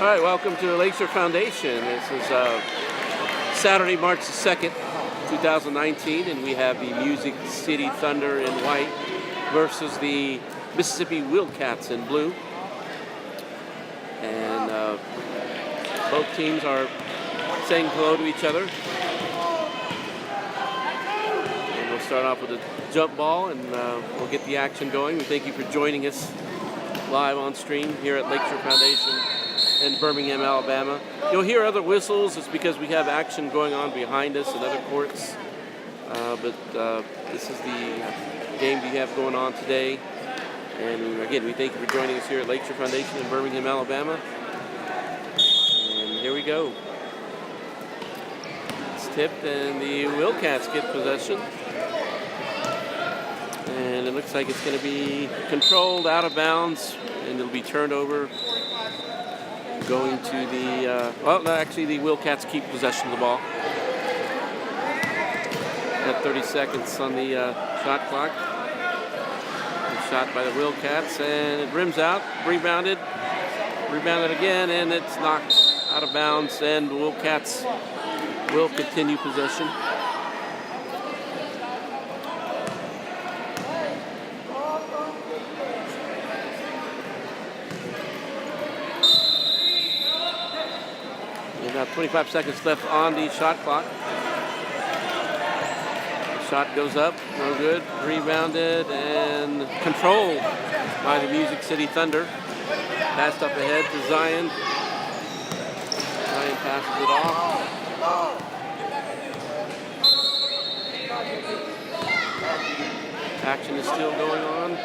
All right, welcome to the Lakeshore Foundation. This is Saturday, March the 2nd, 2019, and we have the Music City Thunder in white versus the Mississippi Wildcats in blue. And both teams are saying hello to each other. And we'll start off with a jump ball, and we'll get the action going. We thank you for joining us live on stream here at Lakeshore Foundation in Birmingham, Alabama. You'll hear other whistles. It's because we have action going on behind us in other courts. But this is the game we have going on today. And again, we thank you for joining us here at Lakeshore Foundation in Birmingham, Alabama. And here we go. It's tipped, and the Wildcats get possession. And it looks like it's going to be controlled out of bounds, and it'll be turned over. Going to the, well, actually the Wildcats keep possession of the ball. Got 30 seconds on the shot clock. Shot by the Wildcats, and it rims out, rebounded again, and it's knocked out of bounds, and the Wildcats will continue possession. About 25 seconds left on the shot clock. The shot goes up, no good. Rebounded and controlled by the Music City Thunder. Passed up ahead to Zion. Zion passes it off. Action is still going on.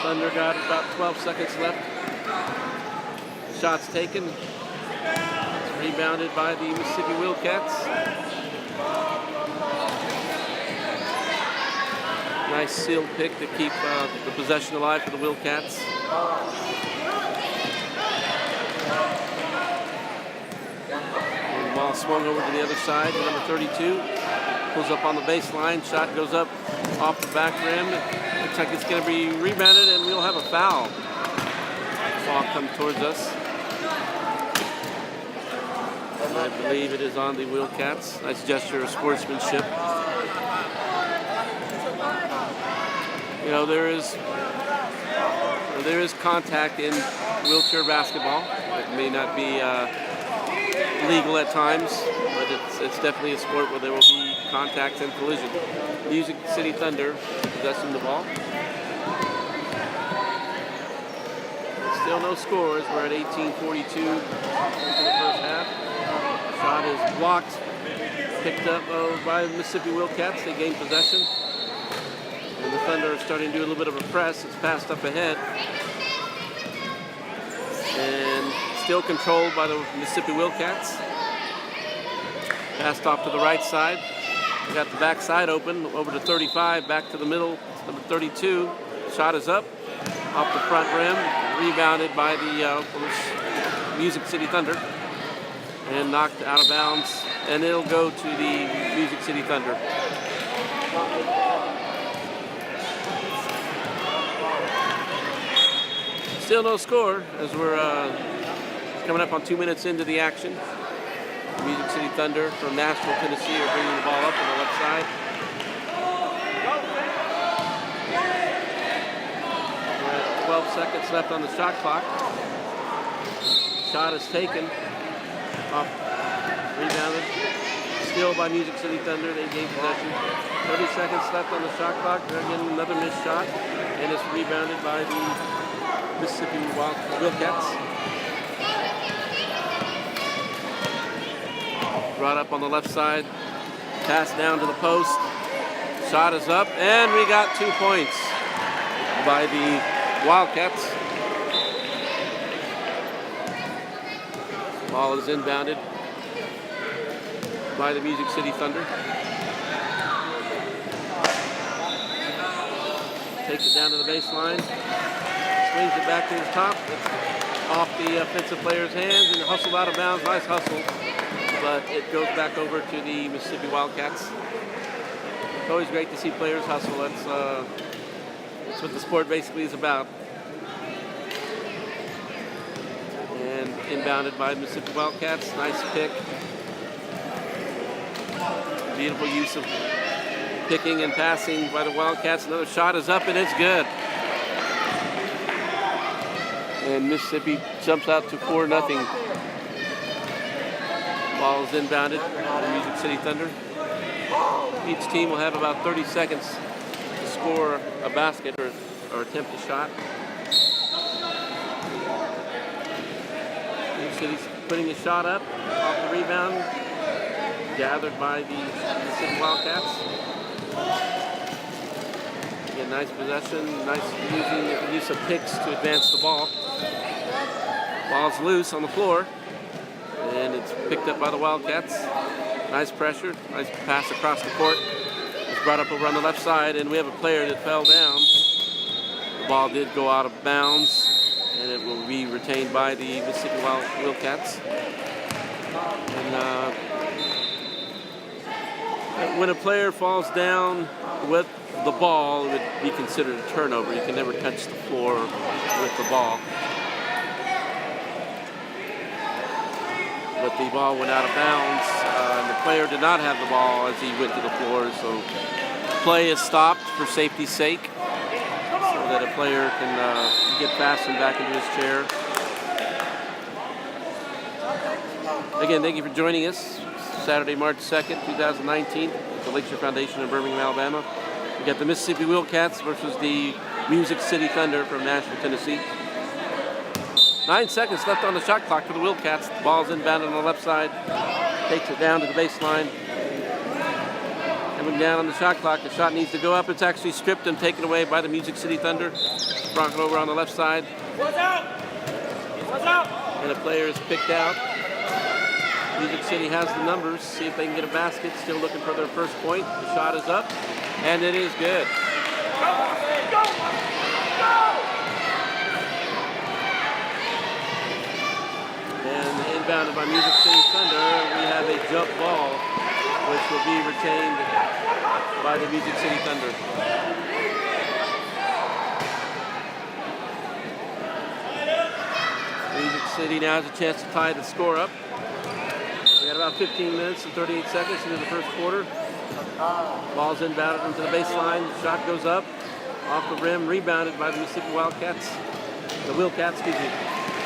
Thunder got about 12 seconds left. Shots taken. It's rebounded by the Mississippi Wildcats. Nice sealed pick to keep the possession alive for the Wildcats. And the ball swung over to the other side to number 32. Pulls up on the baseline. Shot goes up off the back rim. Looks like it's going to be rebounded, and we'll have a foul. Ball comes towards us. I believe it is on the Wildcats. Nice gesture of sportsmanship. You know, there is contact in wheelchair basketball. It may not be legal at times, but it's definitely a sport where there will be contact and collision. Music City Thunder possessing the ball. Still no scores. We're at 18:42 into the first half. Shot is blocked, picked up by the Mississippi Wildcats. They gain possession. And the Thunder are starting to do a little bit of a press. It's passed up ahead. And still controlled by the Mississippi Wildcats. Passed off to the right side. We got the back side open, over to 35, back to the middle, number 32. Shot is up, off the front rim, rebounded by the Music City Thunder. And knocked out of bounds, and it'll go to the Music City Thunder. Still no score as we're coming up on 2 minutes into the action. The Music City Thunder from Nashville, Tennessee are bringing the ball up on the left side. We're at 12 seconds left on the shot clock. Shot is taken. Off, rebounded, still by Music City Thunder. They gain possession. 30 seconds left on the shot clock. They're getting another missed shot, and it's rebounded by the Mississippi Wildcats. Brought up on the left side, pass down to the post. Shot is up, and we got 2 points by the Wildcats. Ball is inbounded by the Music City Thunder. Takes it down to the baseline. Swings it back to the top. It's off the offensive player's hands and hustled out of bounds. Nice hustle. But it goes back over to the Mississippi Wildcats. It's always great to see players hustle. That's what the sport basically is about. inbounded by Mississippi Wildcats. Nice pick. Beautiful use of picking and passing by the Wildcats. Another shot is up and it's good. And Mississippi jumps out to 4-0. Ball is inbounded by the Music City Thunder. Each team will have about 30 seconds to score a basket or attempt a shot. Music City's putting a shot up off the rebound, gathered by the Mississippi Wildcats. Again, nice possession, nice using the use of picks to advance the ball. Ball's loose on the floor, and it's picked up by the Wildcats. Nice pressure, nice pass across the court. It's brought up over on the left side, and we have a player that fell down. The ball did go out of bounds, and it will be retained by the Mississippi Wildcats. And when a player falls down with the ball, it would be considered a turnover. You can never touch the floor with the ball. But the ball went out of bounds, and the player did not have the ball as he went to the floor, so play is stopped for safety's sake, so that a player can get fastened back into his chair. Again, thank you for joining us. Saturday, March 2nd, 2019, at the Lakeshore Foundation in Birmingham, Alabama. We got the Mississippi Wildcats versus the Music City Thunder from Nashville, Tennessee. 9 seconds left on the shot clock for the Wildcats. The ball's inbounded on the left side. Takes it down to the baseline. Coming down on the shot clock. The shot needs to go up. It's actually stripped and taken away by the Music City Thunder. Brought it over on the left side. What's out? What's out? And a player is picked out. Music City has the numbers. See if they can get a basket. Still looking for their first point. The shot is up. And it is good. Go! And inbounded by Music City Thunder, we have a jump ball, which will be retained by the Music City Thunder. Music City now has a chance to tie the score up. We got about 15 minutes and 38 seconds into the first quarter. Ball's inbounded into the baseline. Shot goes up, off the rim, rebounded by the Mississippi Wildcats. The Wildcats, excuse me.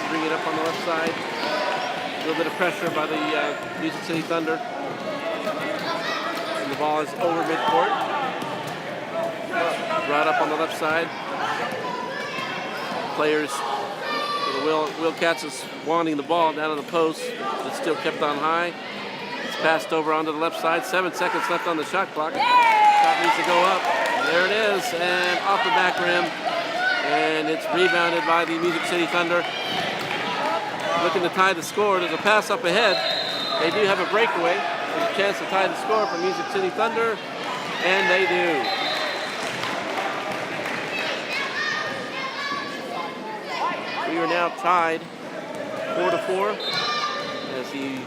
Bring it up on the left side. A little bit of pressure by the Music City Thunder. And the ball is over midcourt. Brought up on the left side. Players for the Wildcats is wanting the ball down on the post. It's still kept on high. It's passed over onto the left side. 7 seconds left on the shot clock. Shot needs to go up. There it is. And off the back rim. And it's rebounded by the Music City Thunder. Looking to tie the score. There's a pass up ahead. They do have a breakaway. There's a chance to tie the score for Music City Thunder, and they do. We are now tied 4-4 as the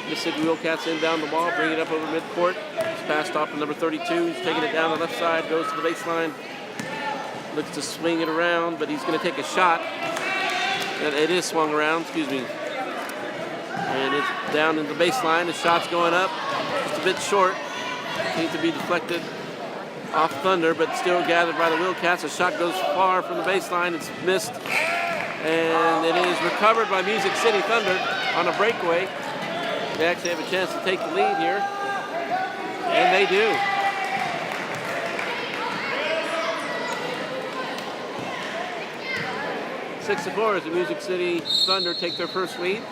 Mississippi Wildcats inbound the ball, bring it up over midcourt. It's passed off to number 32. He's taking it down the left side, goes to the baseline. Looks to swing it around, but he's going to take a shot. It is swung around, excuse me. And it's down in the baseline. The shot's going up, just a bit short. Needs to be deflected off Thunder, but still gathered by the Wildcats. The shot goes far from the baseline. It's missed. And it is recovered by Music City Thunder on a breakaway. They actually have a chance to take the lead here. And they do. Six to 4 as the Music City Thunder take their first lead.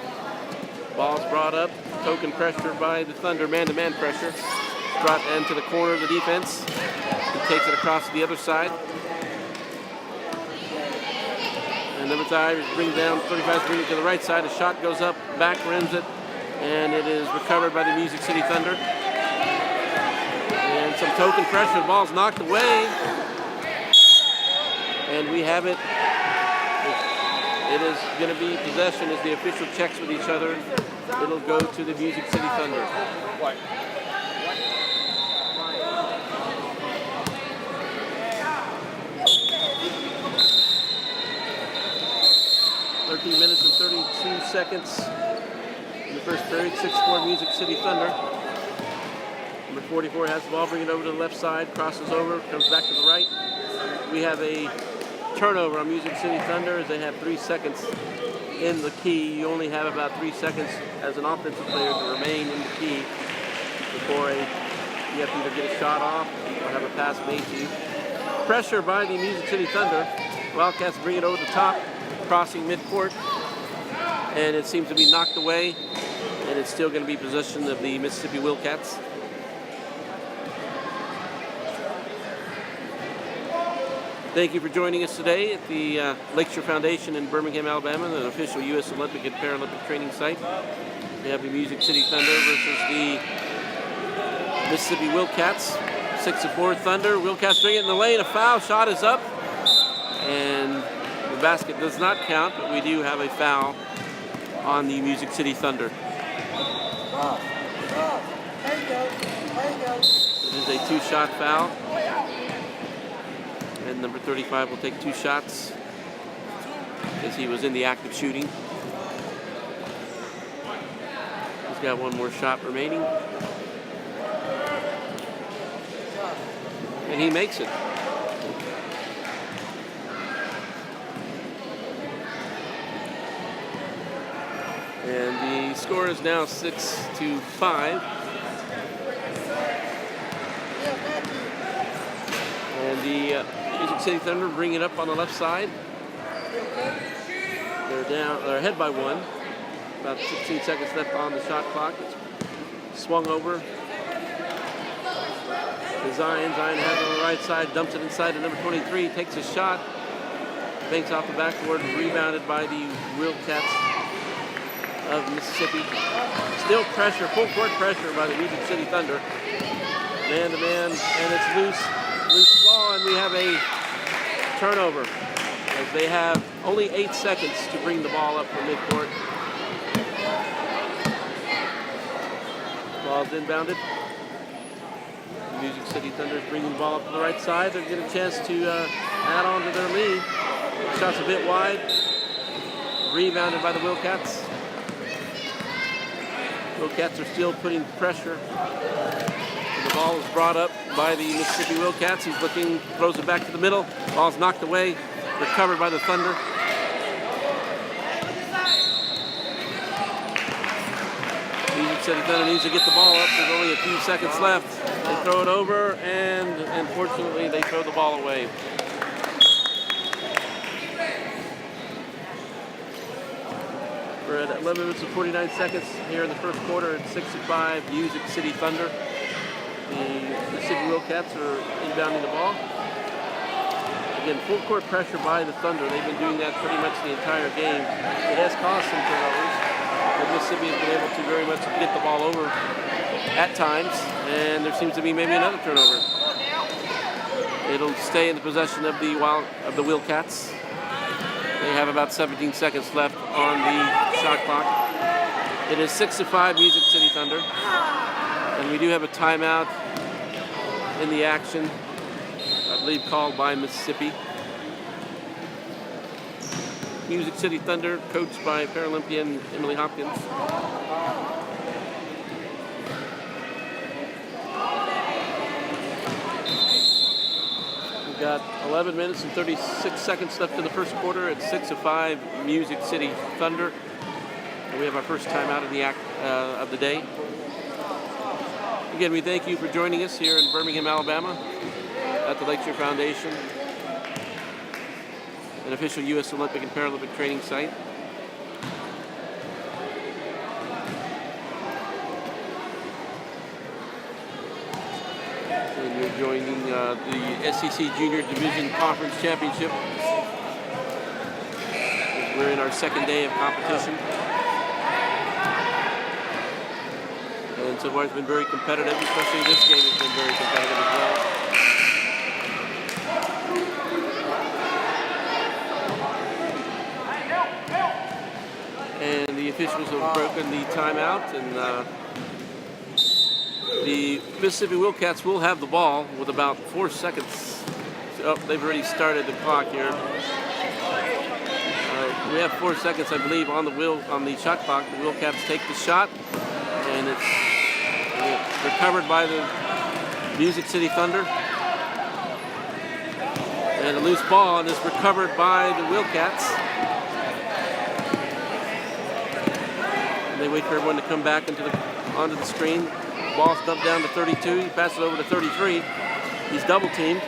Ball's brought up, token pressure by the Thunder, man-to-man pressure. Brought into the corner of the defense. He takes it across to the other side. And number 5 brings down 35, brings it to the right side. A shot goes up, back rims it, and it is recovered by the Music City Thunder. And some token pressure, the ball's knocked away. And we have it. It is going to be possession as the official checks with each other. It'll go to the Music City Thunder. 13 minutes and 32 seconds in the first period. 6-4 Music City Thunder. Number 44 has the ball, bring it over to the left side, crosses over, comes back to the right. We have a turnover on Music City Thunder as they have 3 seconds in the key. You only have about 3 seconds as an offensive player to remain in the key before you have to either get a shot off or have a pass made to you. Pressure by the Music City Thunder. Wildcats bring it over the top, crossing midcourt, and it seems to be knocked away, and it's still going to be possession of the Mississippi Wildcats. Thank you for joining us today at the Lakeshore Foundation in Birmingham, Alabama, the official U.S. Olympic and Paralympic training site. We have the Music City Thunder versus the Mississippi Wildcats. 6-4 Thunder. Wildcats bring it in the lane. A foul shot is up, and the basket does not count, but we do have a foul on the Music City Thunder. It is a 2-shot foul. And number 35 will take 2 shots because he was in the act of shooting. He's got 1 more shot remaining. And he makes it. And the score is now 6-5. And the Music City Thunder bring it up on the left side. They're ahead by 1. About 16 seconds left on the shot clock. It's swung over to Zion. Zion has it on the right side, dumps it inside to number 23, takes a shot, banks off the backboard, rebounded by the Wildcats of Mississippi. Still pressure, full court pressure by the Music City Thunder. Man to man, and it's loose ball, and we have a turnover as they have only 8 seconds to bring the ball up from midcourt. Ball's inbounded. Music City Thunder is bringing the ball up to the right side. They're getting a chance to add on to their lead. Shot's a bit wide. Rebounded by the Wildcats. Wildcats are still putting pressure. The ball is brought up by the Mississippi Wildcats. He's looking, throws it back to the middle. Ball's knocked away, recovered by the Thunder. Music City Thunder needs to get the ball up. There's only a few seconds left. They throw it over, and unfortunately, they throw the ball away. We're at 11 minutes and 49 seconds here in the first quarter. It's 6-5 Music City Thunder. The Mississippi Wildcats are inbounding the ball. Again, full court pressure by the Thunder. They've been doing that pretty much the entire game. It has caused some turnovers, but Mississippi has been able to very much get the ball over at times, and there seems to be maybe another turnover. It'll stay in the possession of the Wildcats. They have about 17 seconds left on the shot clock. It is 6-5 Music City Thunder. And we do have a timeout in the action, I believe called by Mississippi. Music City Thunder, coached by Paralympian Emily Hopkins. We've got 11 minutes and 36 seconds left in the first quarter at 6-5 Music City Thunder. And we have our first timeout in the act of the day. Again, we thank you for joining us here in Birmingham, Alabama at the Lakeshore Foundation, an official U.S. Olympic and Paralympic training site. And you're joining the SEC Junior Division Conference Championship. We're in our second day of competition. And so far it's been very competitive, especially this game has been very competitive as well. And the officials have broken the timeout, and the Mississippi Wildcats will have the ball with about 4 seconds. Oh, they've already started the clock here. we have 4 seconds, I believe, on the shot clock. The Wildcats take the shot, and it's recovered by the Music City Thunder. And a loose ball, and is recovered by the Wildcats. And they wait for everyone to come back onto the screen. Ball's dumped down to 32. He passes over to 33. He's double teamed.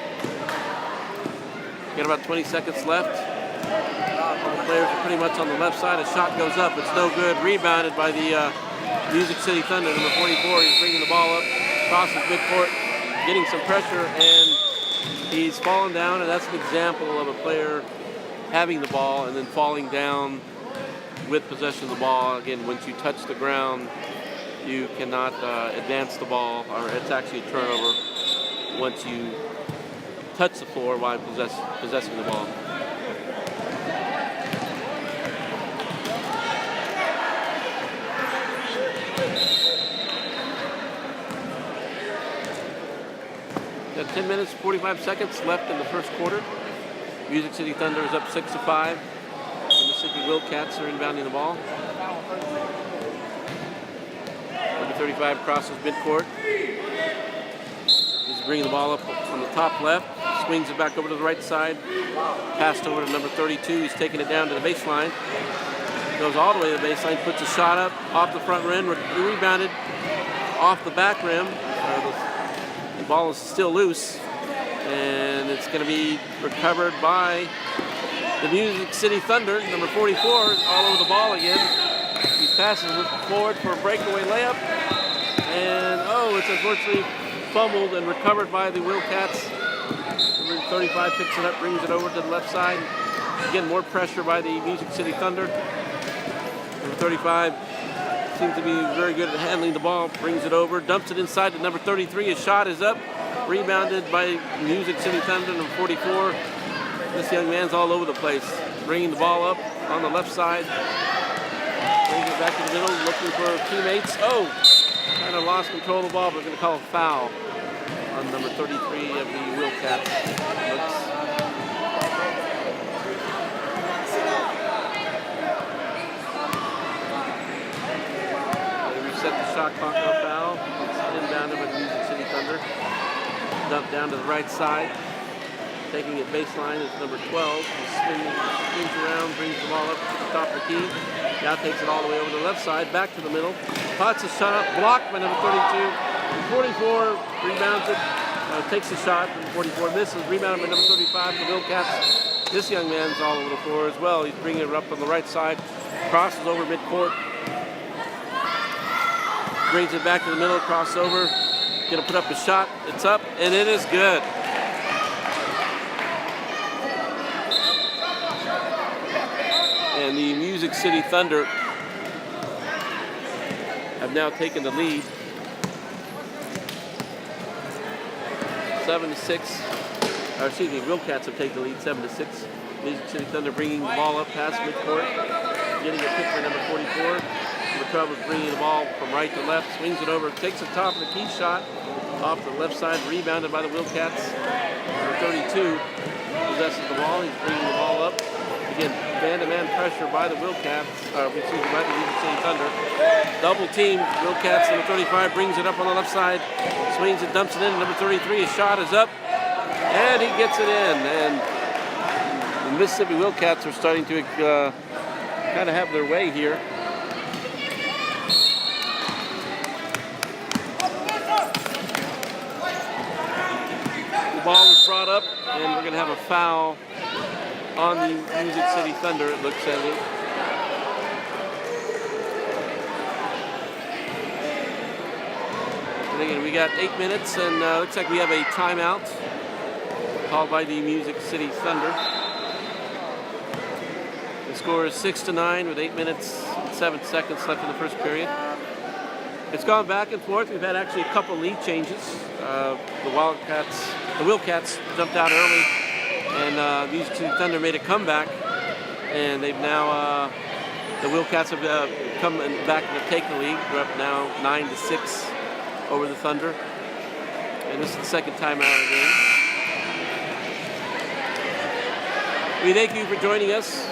Got about 20 seconds left. All the players are pretty much on the left side. A shot goes up. It's no good. Rebounded by the Music City Thunder, number 44. He's bringing the ball up, crosses midcourt, getting some pressure, and he's fallen down. And that's an example of a player having the ball and then falling down with possession of the ball. Again, once you touch the ground, you cannot advance the ball, or it's actually a turnover once you touch the floor while possessing the ball. Got 10 minutes, 45 seconds left in the first quarter. Music City Thunder is up 6-5. The Mississippi Wildcats are inbounding the ball. Number 35 crosses midcourt. He's bringing the ball up on the top left. Swings it back over to the right side. Passed over to number 32. He's taking it down to the baseline. Goes all the way to the baseline. Puts a shot up off the front rim. Rebounded off the back rim. The ball is still loose. And it's going to be recovered by the Music City Thunder. Number 44 all over the ball again. He passes it forward for a breakaway layup. And, it's unfortunately fumbled and recovered by the Wildcats. Number 35 picks it up, brings it over to the left side. Again, more pressure by the Music City Thunder. Number 35 seems to be very good at handling the ball, brings it over, dumps it inside to number 33. His shot is up, rebounded by Music City Thunder, number 44. This young man's all over the place, bringing the ball up on the left side. Brings it back to the middle, looking for teammates. Kind of lost control of the ball, but we're going to call a foul on number 33 of the Wildcats. They reset the shot clock on foul. It's inbounded by the Music City Thunder. Dumped down to the right side. Taking it baseline is number 12. He swings around, brings the ball up to the top of the key. Now takes it all the way over to the left side, back to the middle. Pots a shot up, blocked by number 32. 44 rebounds it, takes a shot. Number 44 misses, rebounded by number 35. The Wildcats. This young man's all over the floor as well. He's bringing it up on the right side, crosses over midcourt, brings it back to the middle, crosses over. Gonna put up a shot. It's up, and it is good. And the Music City Thunder have now taken the lead. 7-6. Wildcats have taken the lead 7-6. Music City Thunder bringing the ball up past midcourt. Getting a pick for number 44. Number 12 is bringing the ball from right to left. Swings it over. Takes the top of the key shot. Off the left side. Rebounded by the Wildcats. Number 32 possesses the ball. He's bringing the ball up. Again, man-to-man pressure by the Wildcats, by the Music City Thunder. Double team, Wildcats, number 35 brings it up on the left side, swings it, dumps it in, number 33, his shot is up, and he gets it in. And the Mississippi Wildcats are starting to kind of have their way here. The ball is brought up, and we're going to have a foul on the Music City Thunder, it looks at it. And again, we got 8 minutes, and looks like we have a timeout called by the Music City Thunder. The score is 6-9 with 8 minutes and 7 seconds left in the first period. It's gone back and forth. We've had actually a couple lead changes. The Wildcats jumped out early, and Music City Thunder made a comeback, and they've now, the Wildcats have come back and taken the lead. They're up now 9-6 over the Thunder, and this is the second time out of the game. We thank you for joining us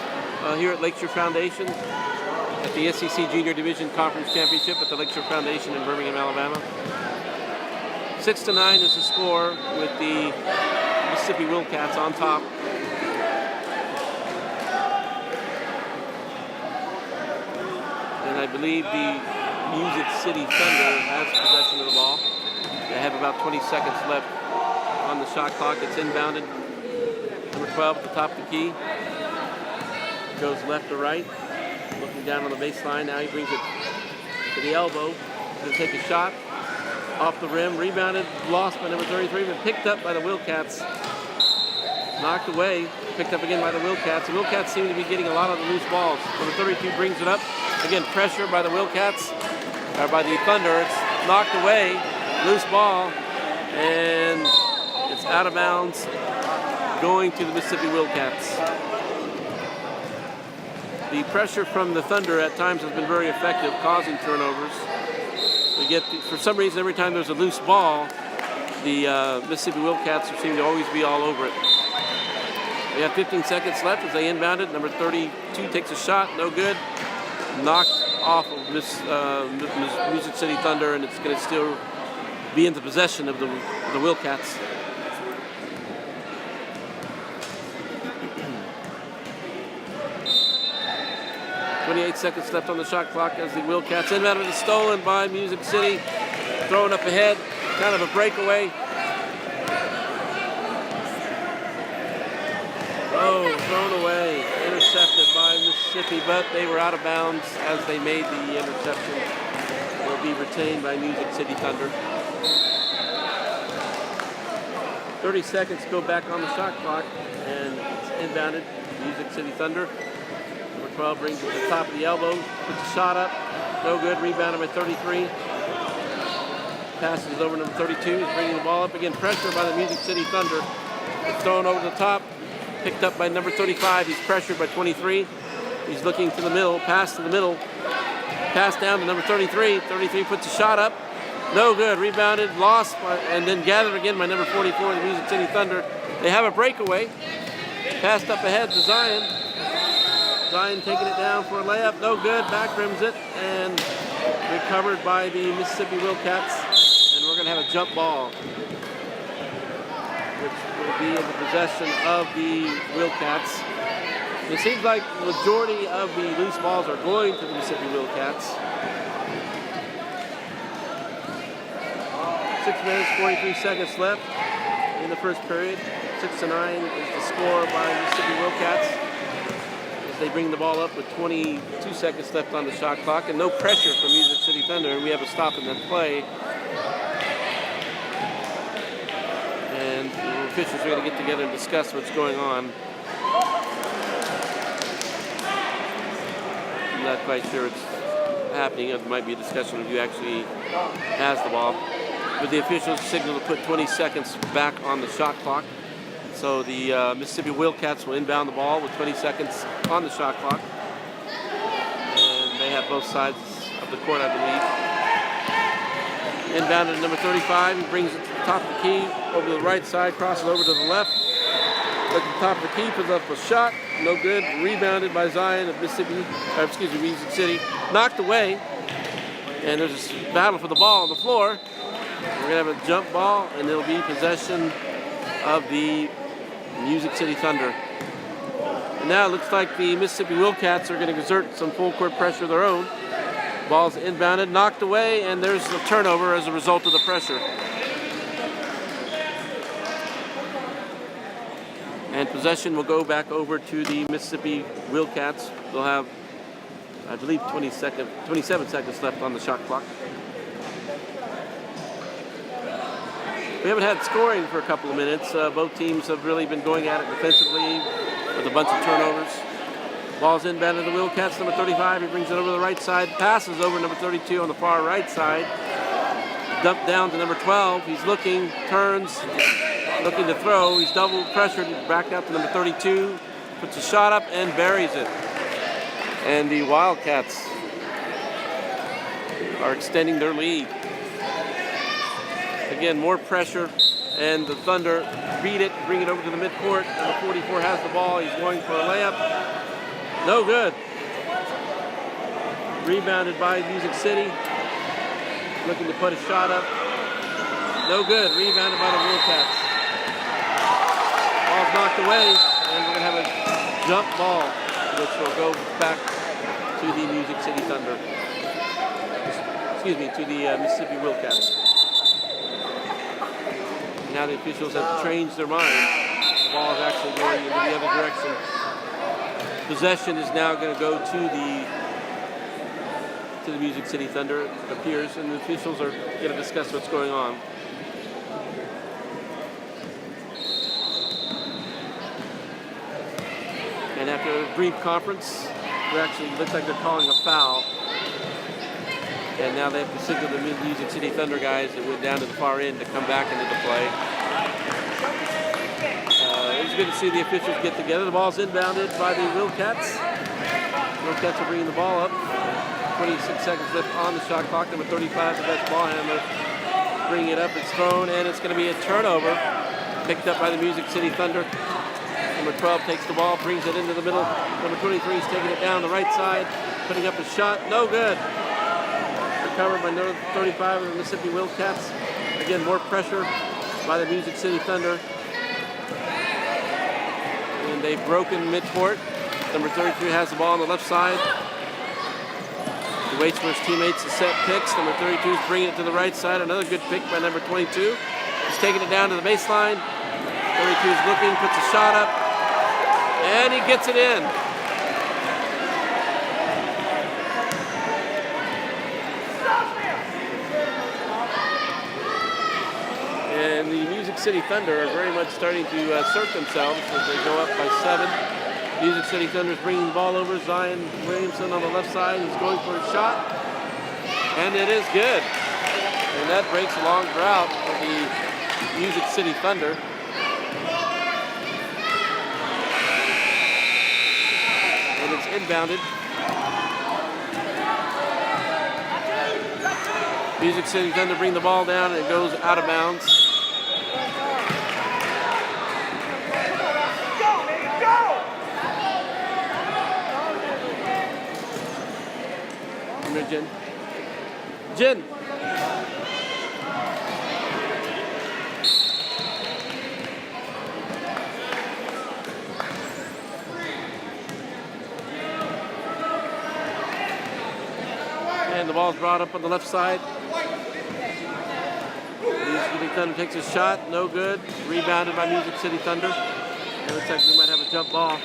here at Lakeshore Foundation at the SEC Junior Division Conference Championship at the Lakeshore Foundation in Birmingham, Alabama. 6-9 is the score with the Mississippi Wildcats on top. And I believe the Music City Thunder has possession of the ball. They have about 20 seconds left on the shot clock. It's inbounded. Number 12 at the top of the key. Goes left to right. Looking down on the baseline. Now he brings it to the elbow. He's going to take a shot. Off the rim. Rebounded. Lost by number 33. But picked up by the Wildcats. Knocked away. Picked up again by the Wildcats. The Wildcats seem to be getting a lot of the loose balls. Number 32 brings it up. Again, pressure by the Wildcats. Or by the Thunder. It's knocked away. Loose ball. And it's out of bounds. Going to the Mississippi Wildcats. The pressure from the Thunder at times has been very effective, causing turnovers. We get, for some reason, every time there's a loose ball, the Mississippi Wildcats seem to always be all over it. We have 15 seconds left as they inbound it. Number 32 takes a shot, no good. Knocked off of Music City Thunder, and it's going to still be in the possession of the Wildcats. 28 seconds left on the shot clock as the Wildcats inbounded is stolen by Music City. Thrown up ahead, kind of a breakaway. Oh, thrown away, intercepted by Mississippi, but they were out of bounds as they made the interception. Will be retained by Music City Thunder. 30 seconds go back on the shot clock, and it's inbounded. Music City Thunder. 12 brings it to the top of the elbow, puts a shot up, no good, rebounded by 33. Passes over number 32, he's bringing the ball up again, pressure by the Music City Thunder. It's thrown over the top, picked up by number 35, he's pressured by 23. He's looking to the middle, pass to the middle, pass down to number 33. 33 puts a shot up, no good, rebounded, lost, and then gathered again by number 44, the Music City Thunder. They have a breakaway, passed up ahead to Zion. Zion taking it down for a layup, no good, back rims it, and recovered by the Mississippi Wildcats. And we're going to have a jump ball, which will be in the possession of the Wildcats. It seems like the majority of the loose balls are going to the Mississippi Wildcats. 6 minutes, 43 seconds left in the first period. 6-9 is the score by Mississippi Wildcats. They bring the ball up with 22 seconds left on the shot clock and no pressure from Music City Thunder, and we have a stop in that play. And the officials are going to get together and discuss what's going on. I'm not quite sure it's happening. It might be a discussion of who actually has the ball. But the officials signal to put 20 seconds back on the shot clock. So the Mississippi Wildcats will inbound the ball with 20 seconds on the shot clock. And they have both sides of the court, I believe. Inbounded number 35, he brings it to the top of the key, over to the right side, crosses over to the left. At the top of the key, puts up a shot, no good. Rebounded by Zion of Music City. Knocked away, and there's a battle for the ball on the floor. We're going to have a jump ball, and it'll be possession of the Music City Thunder. And now it looks like the Mississippi Wildcats are going to exert some full court pressure of their own. Ball's inbounded, knocked away, and there's a turnover as a result of the pressure. And possession will go back over to the Mississippi Wildcats. They'll have, I believe, 27 seconds left on the shot clock. We haven't had scoring for a couple of minutes. Both teams have really been going at it defensively with a bunch of turnovers. Ball's inbounded to the Wildcats, number 35. He brings it over the right side, passes over number 32 on the far right side. Dumped down to number 12. He's looking, turns, looking to throw. He's double pressured, back out to number 32. Puts a shot up and buries it. And the Wildcats are extending their lead. Again, more pressure, and the Thunder beat it, bring it over to the midcourt. Number 44 has the ball. He's going for a layup. No good. Rebounded by Music City. Looking to put a shot up. No good. Rebounded by the Wildcats. Ball's knocked away, and we're going to have a jump ball, which will go back to the Music City Thunder. Excuse me, to the Mississippi Wildcats. Now the officials have changed their mind. The ball is actually going in the other direction. Possession is now going to go to the Music City Thunder, it appears, and the officials are going to discuss what's going on. And after a brief conference, it actually looks like they're calling a foul. And now they have to signal the Music City Thunder guys that went down to the far end to come back into the play. It's good to see the officials get together. The ball's inbounded by the Wildcats. Wildcats are bringing the ball up. 26 seconds left on the shot clock. Number 35, the best ball handler, bringing it up. It's thrown, and it's going to be a turnover. Picked up by the Music City Thunder. Number 12 takes the ball, brings it into the middle. Number 23 is taking it down the right side, putting up a shot. No good. Recovered by number 35 of the Mississippi Wildcats. Again, more pressure by the Music City Thunder. And they've broken midcourt. Number 33 has the ball on the left side. He waits for his teammates to set picks. Number 32 is bringing it to the right side. Another good pick by number 22. He's taking it down to the baseline. 32 is looking, puts a shot up, and he gets it in. And the Music City Thunder are very much starting to assert themselves as they go up by 7. Music City Thunder is bringing the ball over. Zion Williamson on the left side. He's going for a shot, and it is good. And that breaks a long drought for the Music City Thunder. And it's inbounded. Music City Thunder bring the ball down, and it goes out of bounds. Come here, Jen. Jen! And the ball's brought up on the left side. Music City Thunder takes a shot, no good. Rebounded by Music City Thunder. And it looks like we might have a jump ball.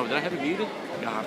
Oh, did I have it muted? God.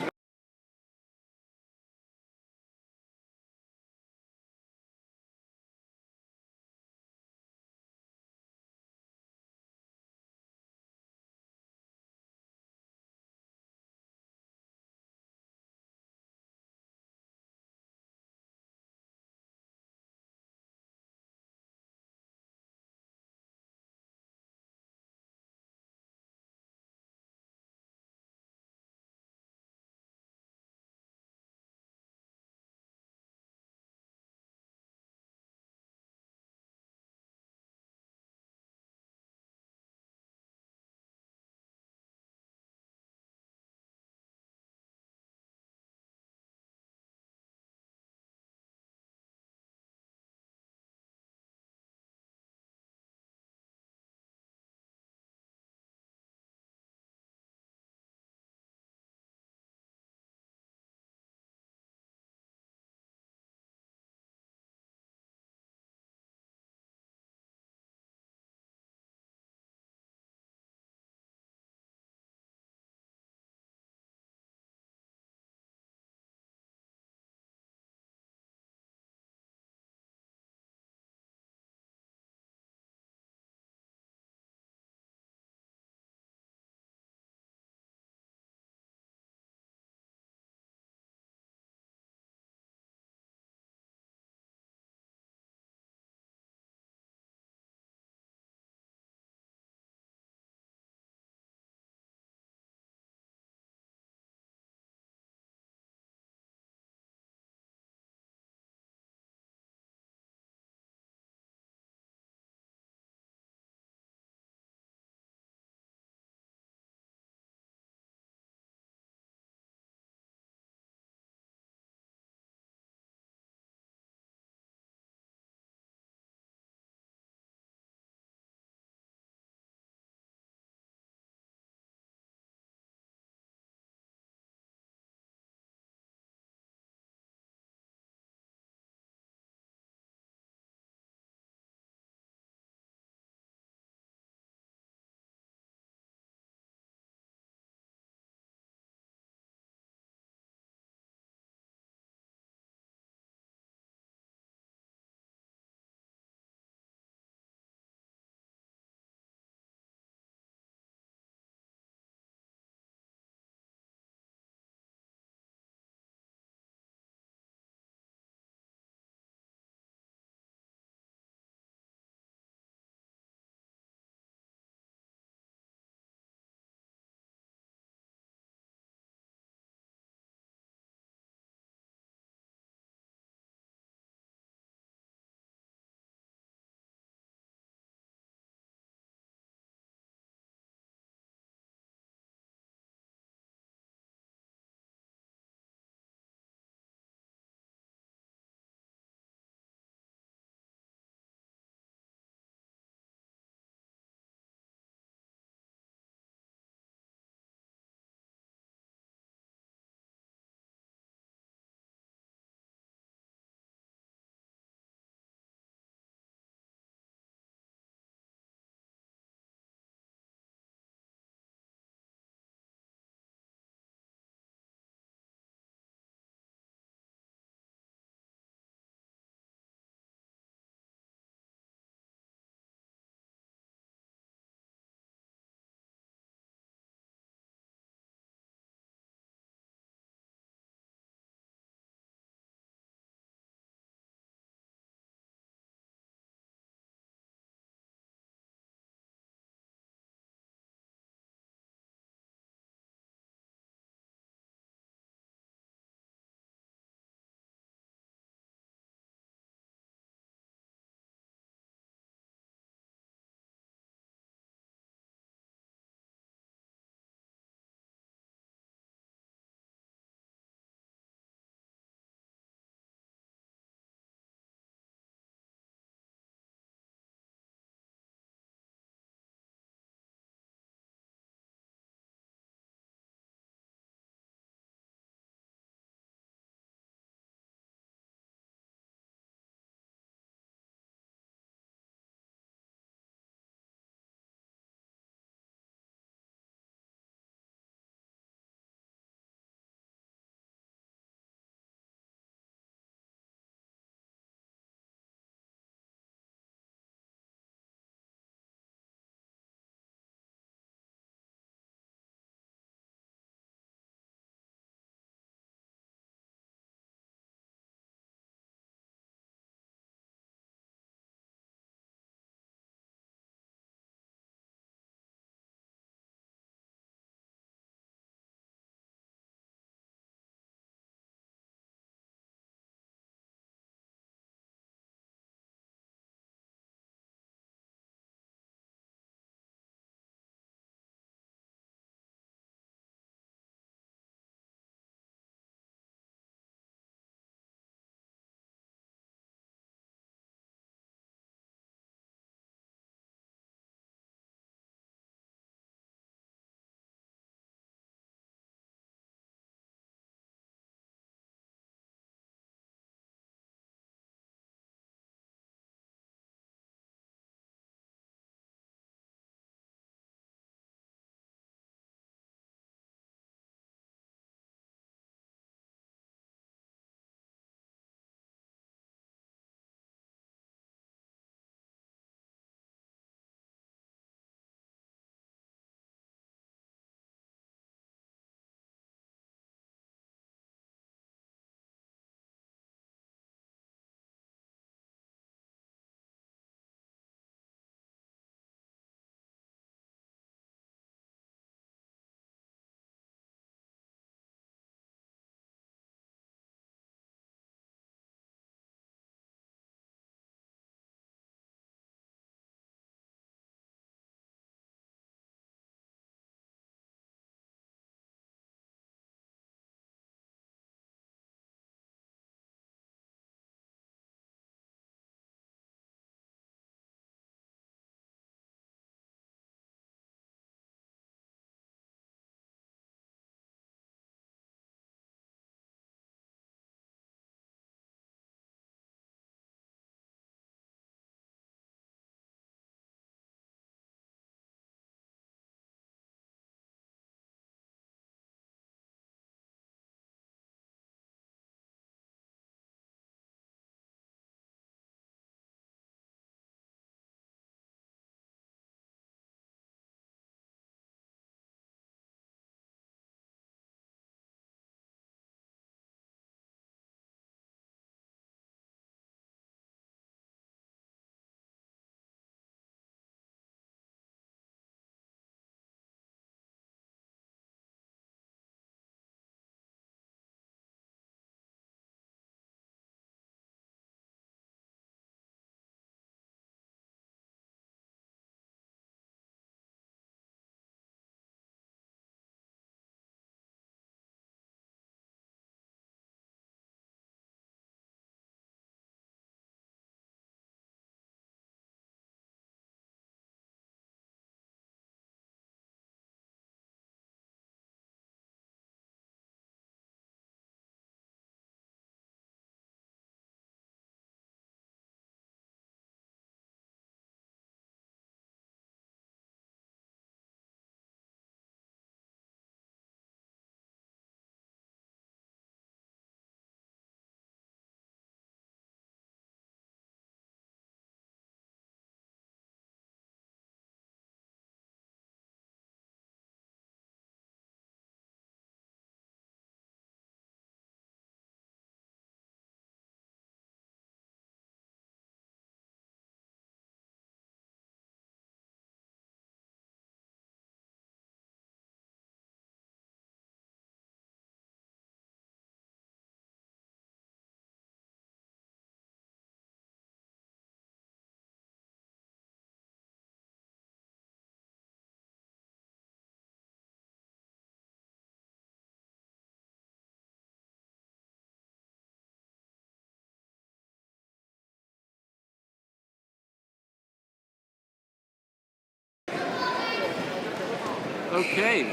Okay.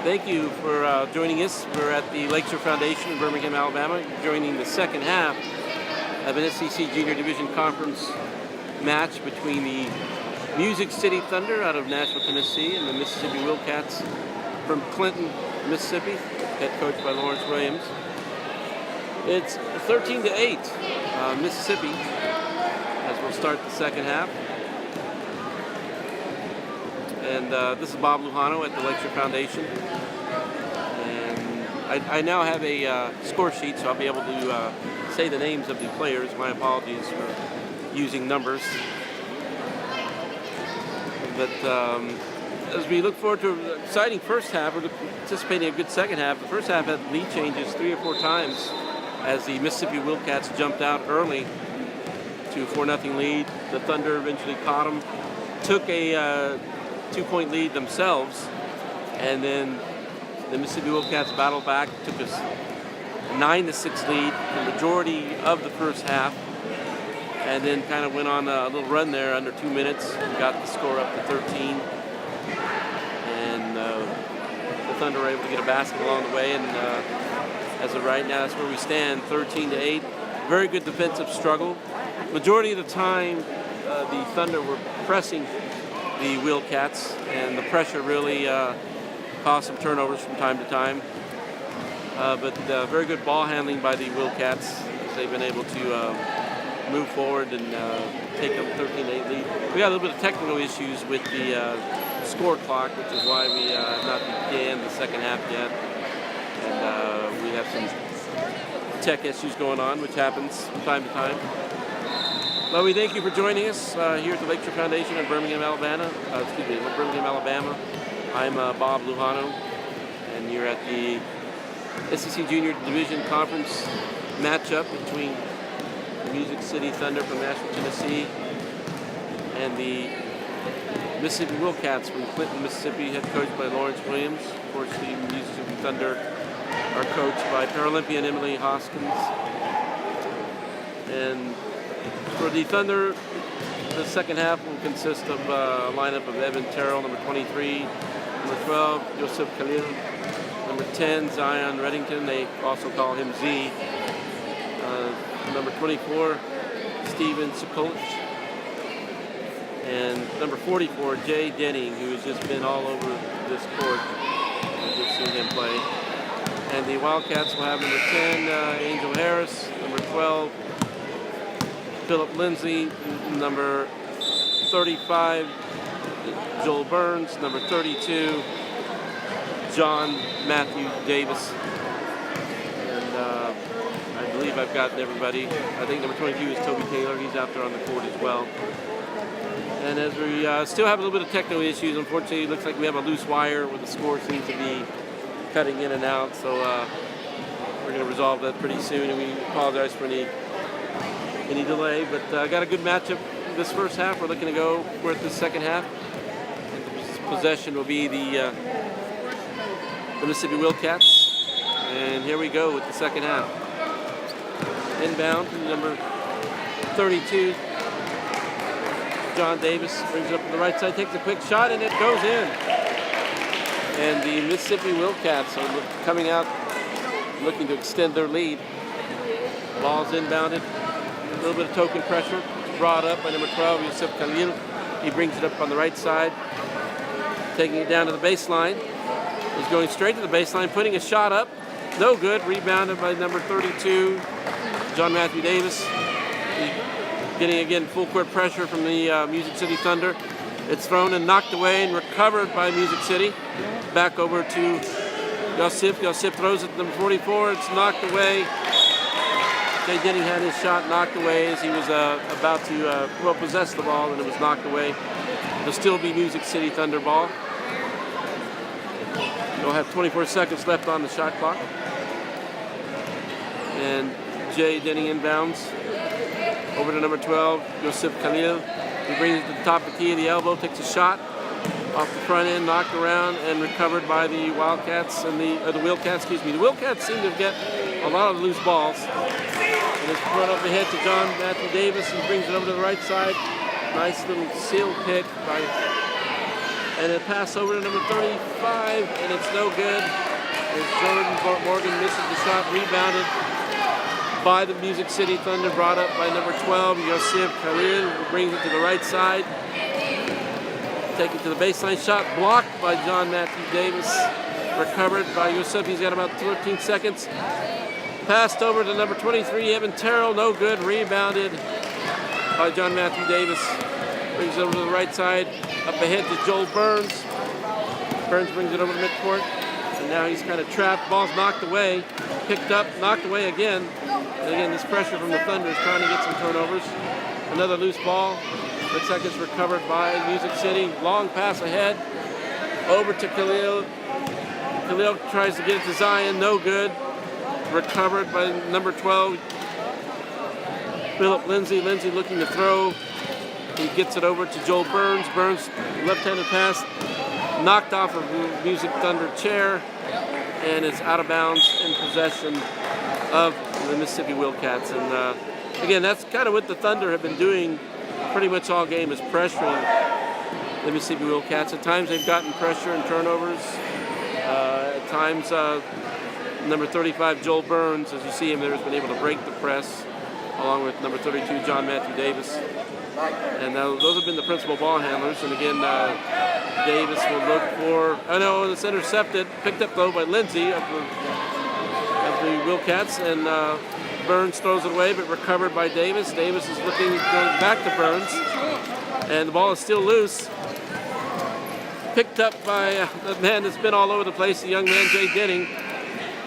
Thank you for joining us. We're at the Lakeshore Foundation in Birmingham, Alabama, joining the second half of an SEC Junior Division Conference match between the Music City Thunder out of Nashville, Tennessee, and the Mississippi Wildcats from Clinton, Mississippi, head coached by Lawrence Williams. It's 13-8, Mississippi, as we'll start the second half. And this is Bob Lujano at the Lakeshore Foundation. And I now have a score sheet, so I'll be able to say the names of the players. My apologies for using numbers. But as we look forward to an exciting first half, we're anticipating a good second half. The first half had lead changes 3 or 4 times as the Mississippi Wildcats jumped out early to a 4-0 lead. The Thunder eventually caught them, took a 2-point lead themselves, and then the Mississippi Wildcats battled back, took us a 9-6 lead the majority of the first half, and then kind of went on a little run there under 2 minutes and got the score up to 13. And the Thunder were able to get a basket along the way, and as of right now, that's where we stand, 13-8. Very good defensive struggle. Majority of the time, the Thunder were pressing the Wildcats, and the pressure really caused some turnovers from time to time. But very good ball handling by the Wildcats. They've been able to move forward and take a 13-8 lead. We got a little bit of technical issues with the score clock, which is why we have not began the second half yet. And we have some tech issues going on, which happens from time to time. Well, we thank you for joining us here at the Lakeshore Foundation in Birmingham, Alabama. Birmingham, Alabama. I'm Bob Lujano, and you're at the SEC Junior Division Conference matchup between the Music City Thunder from Nashville, Tennessee, and the Mississippi Wildcats from Clinton, Mississippi, head coached by Lawrence Williams. Of course, the Mississippi Thunder are coached by Paralympian Emily Hoskins. And for the Thunder, the second half will consist of a lineup of Evan Terrell, number 23, number 12, Joseph Khalil, number 10, Zion Reddington, they also call him Z, number 24, Steven Sikolich, and number 44, Jay Denning, who has just been all over this court. We've just seen him play. And the Wildcats will have number 10, Angel Harris, number 12, Philip Lindsay, number 35, Joel Burns, number 32, John Matthew Davis. And I believe I've gotten everybody. I think number 22 is Toby Taylor. He's out there on the court as well. And as we still have a little bit of technical issues, unfortunately, it looks like we have a loose wire where the score seems to be cutting in and out. So we're going to resolve that pretty soon, and we apologize for any delay. But I got a good matchup this first half. We're looking to go for it this second half. And the possession will be the Mississippi Wildcats. And here we go with the second half. Inbound, number 32, John Davis brings it up to the right side, takes a quick shot, and it goes in. And the Mississippi Wildcats are coming out looking to extend their lead. Ball's inbounded. A little bit of token pressure. Brought up by number 12, Yusuf Khalil. He brings it up on the right side, taking it down to the baseline. He's going straight to the baseline, putting a shot up. No good. Rebounded by number 32, John Matthew Davis. Getting again full court pressure from the Music City Thunder. It's thrown and knocked away and recovered by Music City. Back over to Yosip. Yosip throws it to number 44. It's knocked away. Jay Denning had his shot knocked away as he was about to possess the ball, and it was knocked away. It'll still be Music City Thunder ball. They'll have 24 seconds left on the shot clock. And Jay Denning inbounds over to number 12, Yosef Khalil. He brings it to the top of the key of the elbow, takes a shot off the front end, knocked around and recovered by the Wildcats and the Wildcats. The Wildcats seem to get a lot of loose balls. And it's run up ahead to John Matthew Davis. He brings it over to the right side. Nice little seal pick by And a pass over to number 35, and it's no good. As Jordan Morgan misses the shot, rebounded by the Music City Thunder, brought up by number 12, Yosef Khalil, who brings it to the right side. Take it to the baseline, shot blocked by John Matthew Davis, recovered by Yosef. He's got about 13 seconds. Passed over to number 23, Evan Terrell, no good, rebounded by John Matthew Davis. Brings it over to the right side, up ahead to Joel Burns. Burns brings it over to midcourt, and now he's kind of trapped. Ball's knocked away, picked up, knocked away again. And again, this pressure from the Thunder is trying to get some turnovers. Another loose ball. Looks like it's recovered by Music City. Long pass ahead, over to Khalil. Khalil tries to get it to Zion, no good. Recovered by number 12, Philip Lindsay. Lindsay looking to throw. He gets it over to Joel Burns. Burns, left-handed pass, knocked off of the Music Thunder chair, and it's out of bounds in possession of the Mississippi Wildcats. And again, that's kind of what the Thunder have been doing pretty much all game, is pressuring the Mississippi Wildcats. At times they've gotten pressure and turnovers. At times, number 35, Joel Burns, as you see him there, has been able to break the press, along with number 32, John Matthew Davis. And those have been the principal ball handlers. And again, Davis will look for, oh no, it's intercepted, picked up though by Lindsay of the Wildcats, and Burns throws it away, but recovered by Davis. Davis is looking, going back to Burns, and the ball is still loose. Picked up by a man that's been all over the place, the young man, Jay Denning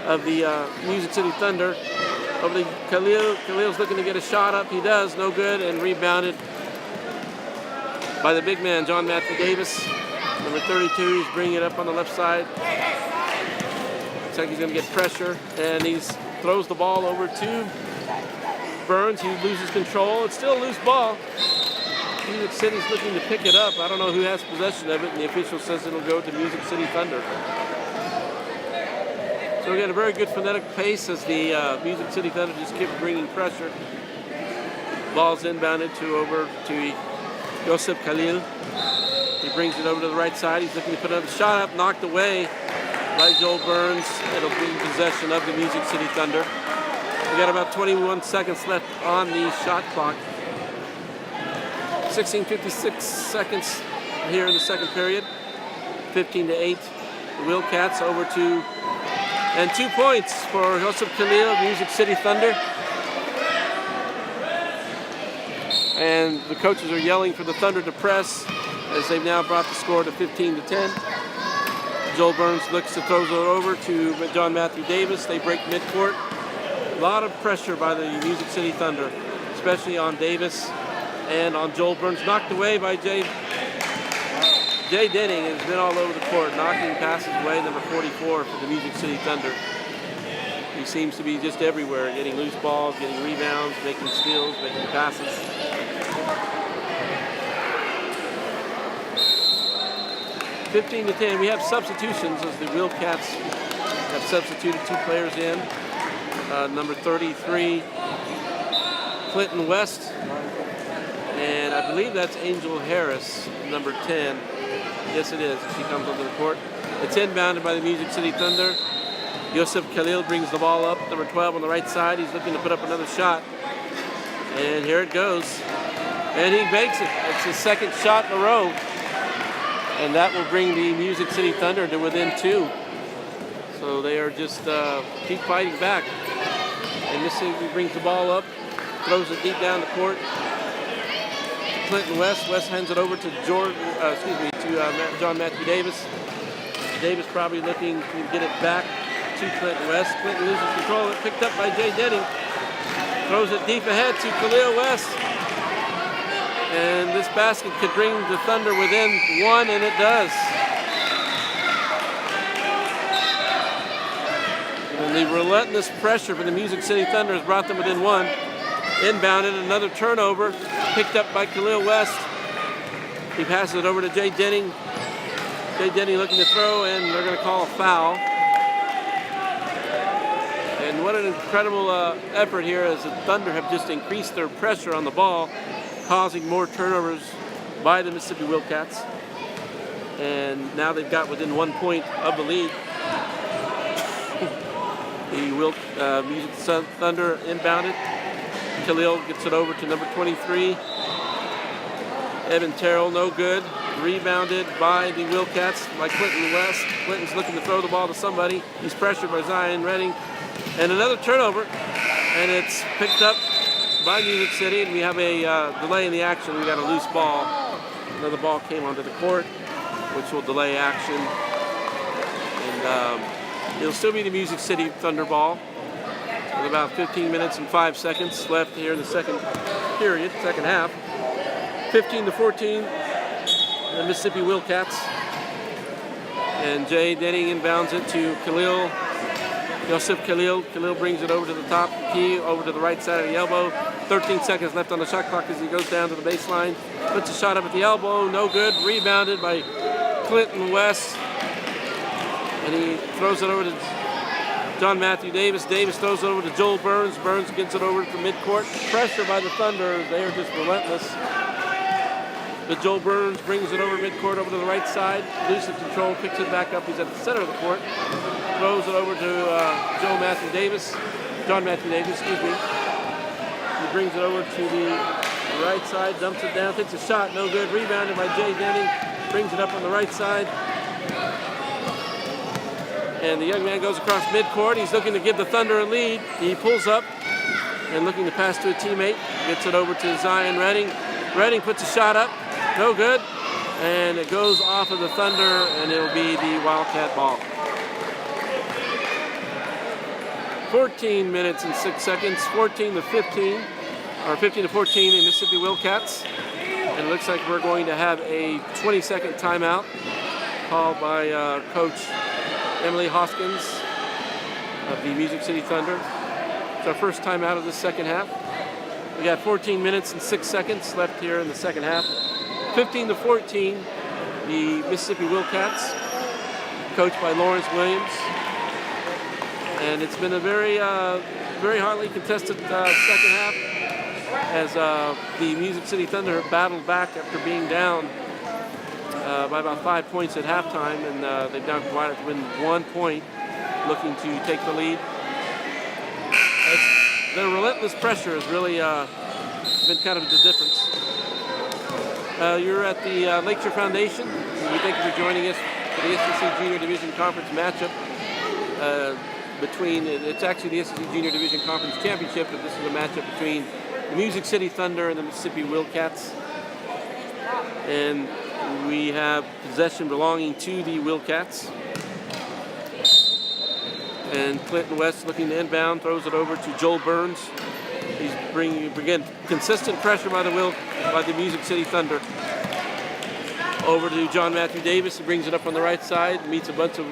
of the Music City Thunder. Over to Khalil. Khalil's looking to get a shot up. He does, no good, and rebounded by the big man, John Matthew Davis. Number 32, he's bringing it up on the left side. Looks like he's going to get pressure, and he throws the ball over to Burns. He loses control. It's still a loose ball. Music City's looking to pick it up. I don't know who has possession of it, and the official says it'll go to Music City Thunder. So again, a very good phonetic pace as the Music City Thunder just keeps bringing pressure. Ball's inbounded over to Yosef Khalil. He brings it over to the right side. He's looking to put another shot up, knocked away by Joel Burns. It'll be in possession of the Music City Thunder. We got about 21 seconds left on the shot clock. 16:56 seconds here in the second period. 15-8. The Wildcats over to, and 2 points for Yosef Khalil, Music City Thunder. And the coaches are yelling for the Thunder to press as they've now brought the score to 15-10. Joel Burns looks to throw it over to John Matthew Davis. They break midcourt. A lot of pressure by the Music City Thunder, especially on Davis and on Joel Burns. Knocked away by Jay Denning. Has been all over the court, knocking passes away, number 44 for the Music City Thunder. He seems to be just everywhere, getting loose balls, getting rebounds, making steals, making passes. (15-10). We have substitutions as the Wildcats have substituted 2 players in. Number 33, Clinton West, and I believe that's Angel Harris, number 10. Yes, it is. She comes onto the court. It's inbounded by the Music City Thunder. Yosef Khalil brings the ball up, number 12 on the right side. He's looking to put up another shot. And here it goes. And he makes it. It's his second shot in a row. And that will bring the Music City Thunder to within 2. So they are just keep fighting back. And Mississippi brings the ball up, throws it deep down the court to Clinton West. West hands it over to John Matthew Davis. Davis probably looking to get it back to Clinton West. Clinton loses control of it, picked up by Jay Denning. Throws it deep ahead to Khalil West. And this basket could bring the Thunder within 1, and it does. And the relentless pressure from the Music City Thunder has brought them within 1. Inbounded, another turnover, picked up by Khalil West. He passes it over to Jay Denning. Jay Denning looking to throw, and they're going to call a foul. And what an incredible effort here as the Thunder have just increased their pressure on the ball, causing more turnovers by the Mississippi Wildcats. And now they've got within 1 point of the lead. The Music Thunder inbounded. Khalil gets it over to number 23. Evan Terrell, no good. Rebounded by the Wildcats by Clinton West. Clinton's looking to throw the ball to somebody. He's pressured by Zion Redding. And another turnover. And it's picked up by Music City. And we have a delay in the action. We got a loose ball. Another ball came onto the court, which will delay action. And it'll still be the Music City Thunder ball. With about 15 minutes and 5 seconds left here in the second period, second half. 15-14, the Mississippi Wildcats. And Jay Denning inbounds it to Khalil. Yosef Khalil. Khalil brings it over to the top key, over to the right side of the elbow. 13 seconds left on the shot clock as he goes down to the baseline. Puts a shot up at the elbow, no good. Rebounded by Clinton West. And he throws it over to John Matthew Davis. Davis throws it over to Joel Burns. Burns gets it over to midcourt. Pressure by the Thunder. They are just relentless. But Joel Burns brings it over midcourt, over to the right side. Loses control, picks it back up. He's at the center of the court. Throws it over to John Matthew Davis. Excuse me. He brings it over to the right side, dumps it down, takes a shot, no good. Rebounded by Jay Denning. Brings it up on the right side. And the young man goes across midcourt. He's looking to give the Thunder a lead. He pulls up and looking to pass to a teammate. Gets it over to Zion Redding. Redding puts a shot up. No good. And it goes off of the Thunder, and it'll be the Wildcat ball. 14 minutes and 6 seconds. 14-15, or 15-14 in Mississippi Wildcats. And it looks like we're going to have a 20-second timeout called by Coach Emily Hoskins of the Music City Thunder. It's our first time out of the second half. We got 14 minutes and 6 seconds left here in the second half. 15-14, the Mississippi Wildcats, coached by Lawrence Williams. And it's been a very hotly contested second half as the Music City Thunder have battled back after being down by about 5 points at halftime, and they've now gone to win 1 point, looking to take the lead. Their relentless pressure has really been kind of the difference. You're at the Lakeshore Foundation. We thank you for joining us for the SEC Junior Division Conference matchup. It's actually the SEC Junior Division Conference Championship, but this is a matchup between the Music City Thunder and the Mississippi Wildcats. And we have possession belonging to the Wildcats. And Clinton West looking to inbound, throws it over to Joel Burns. He's bringing, again, consistent pressure by the Music City Thunder. Over to John Matthew Davis. He brings it up on the right side, meets a bunch of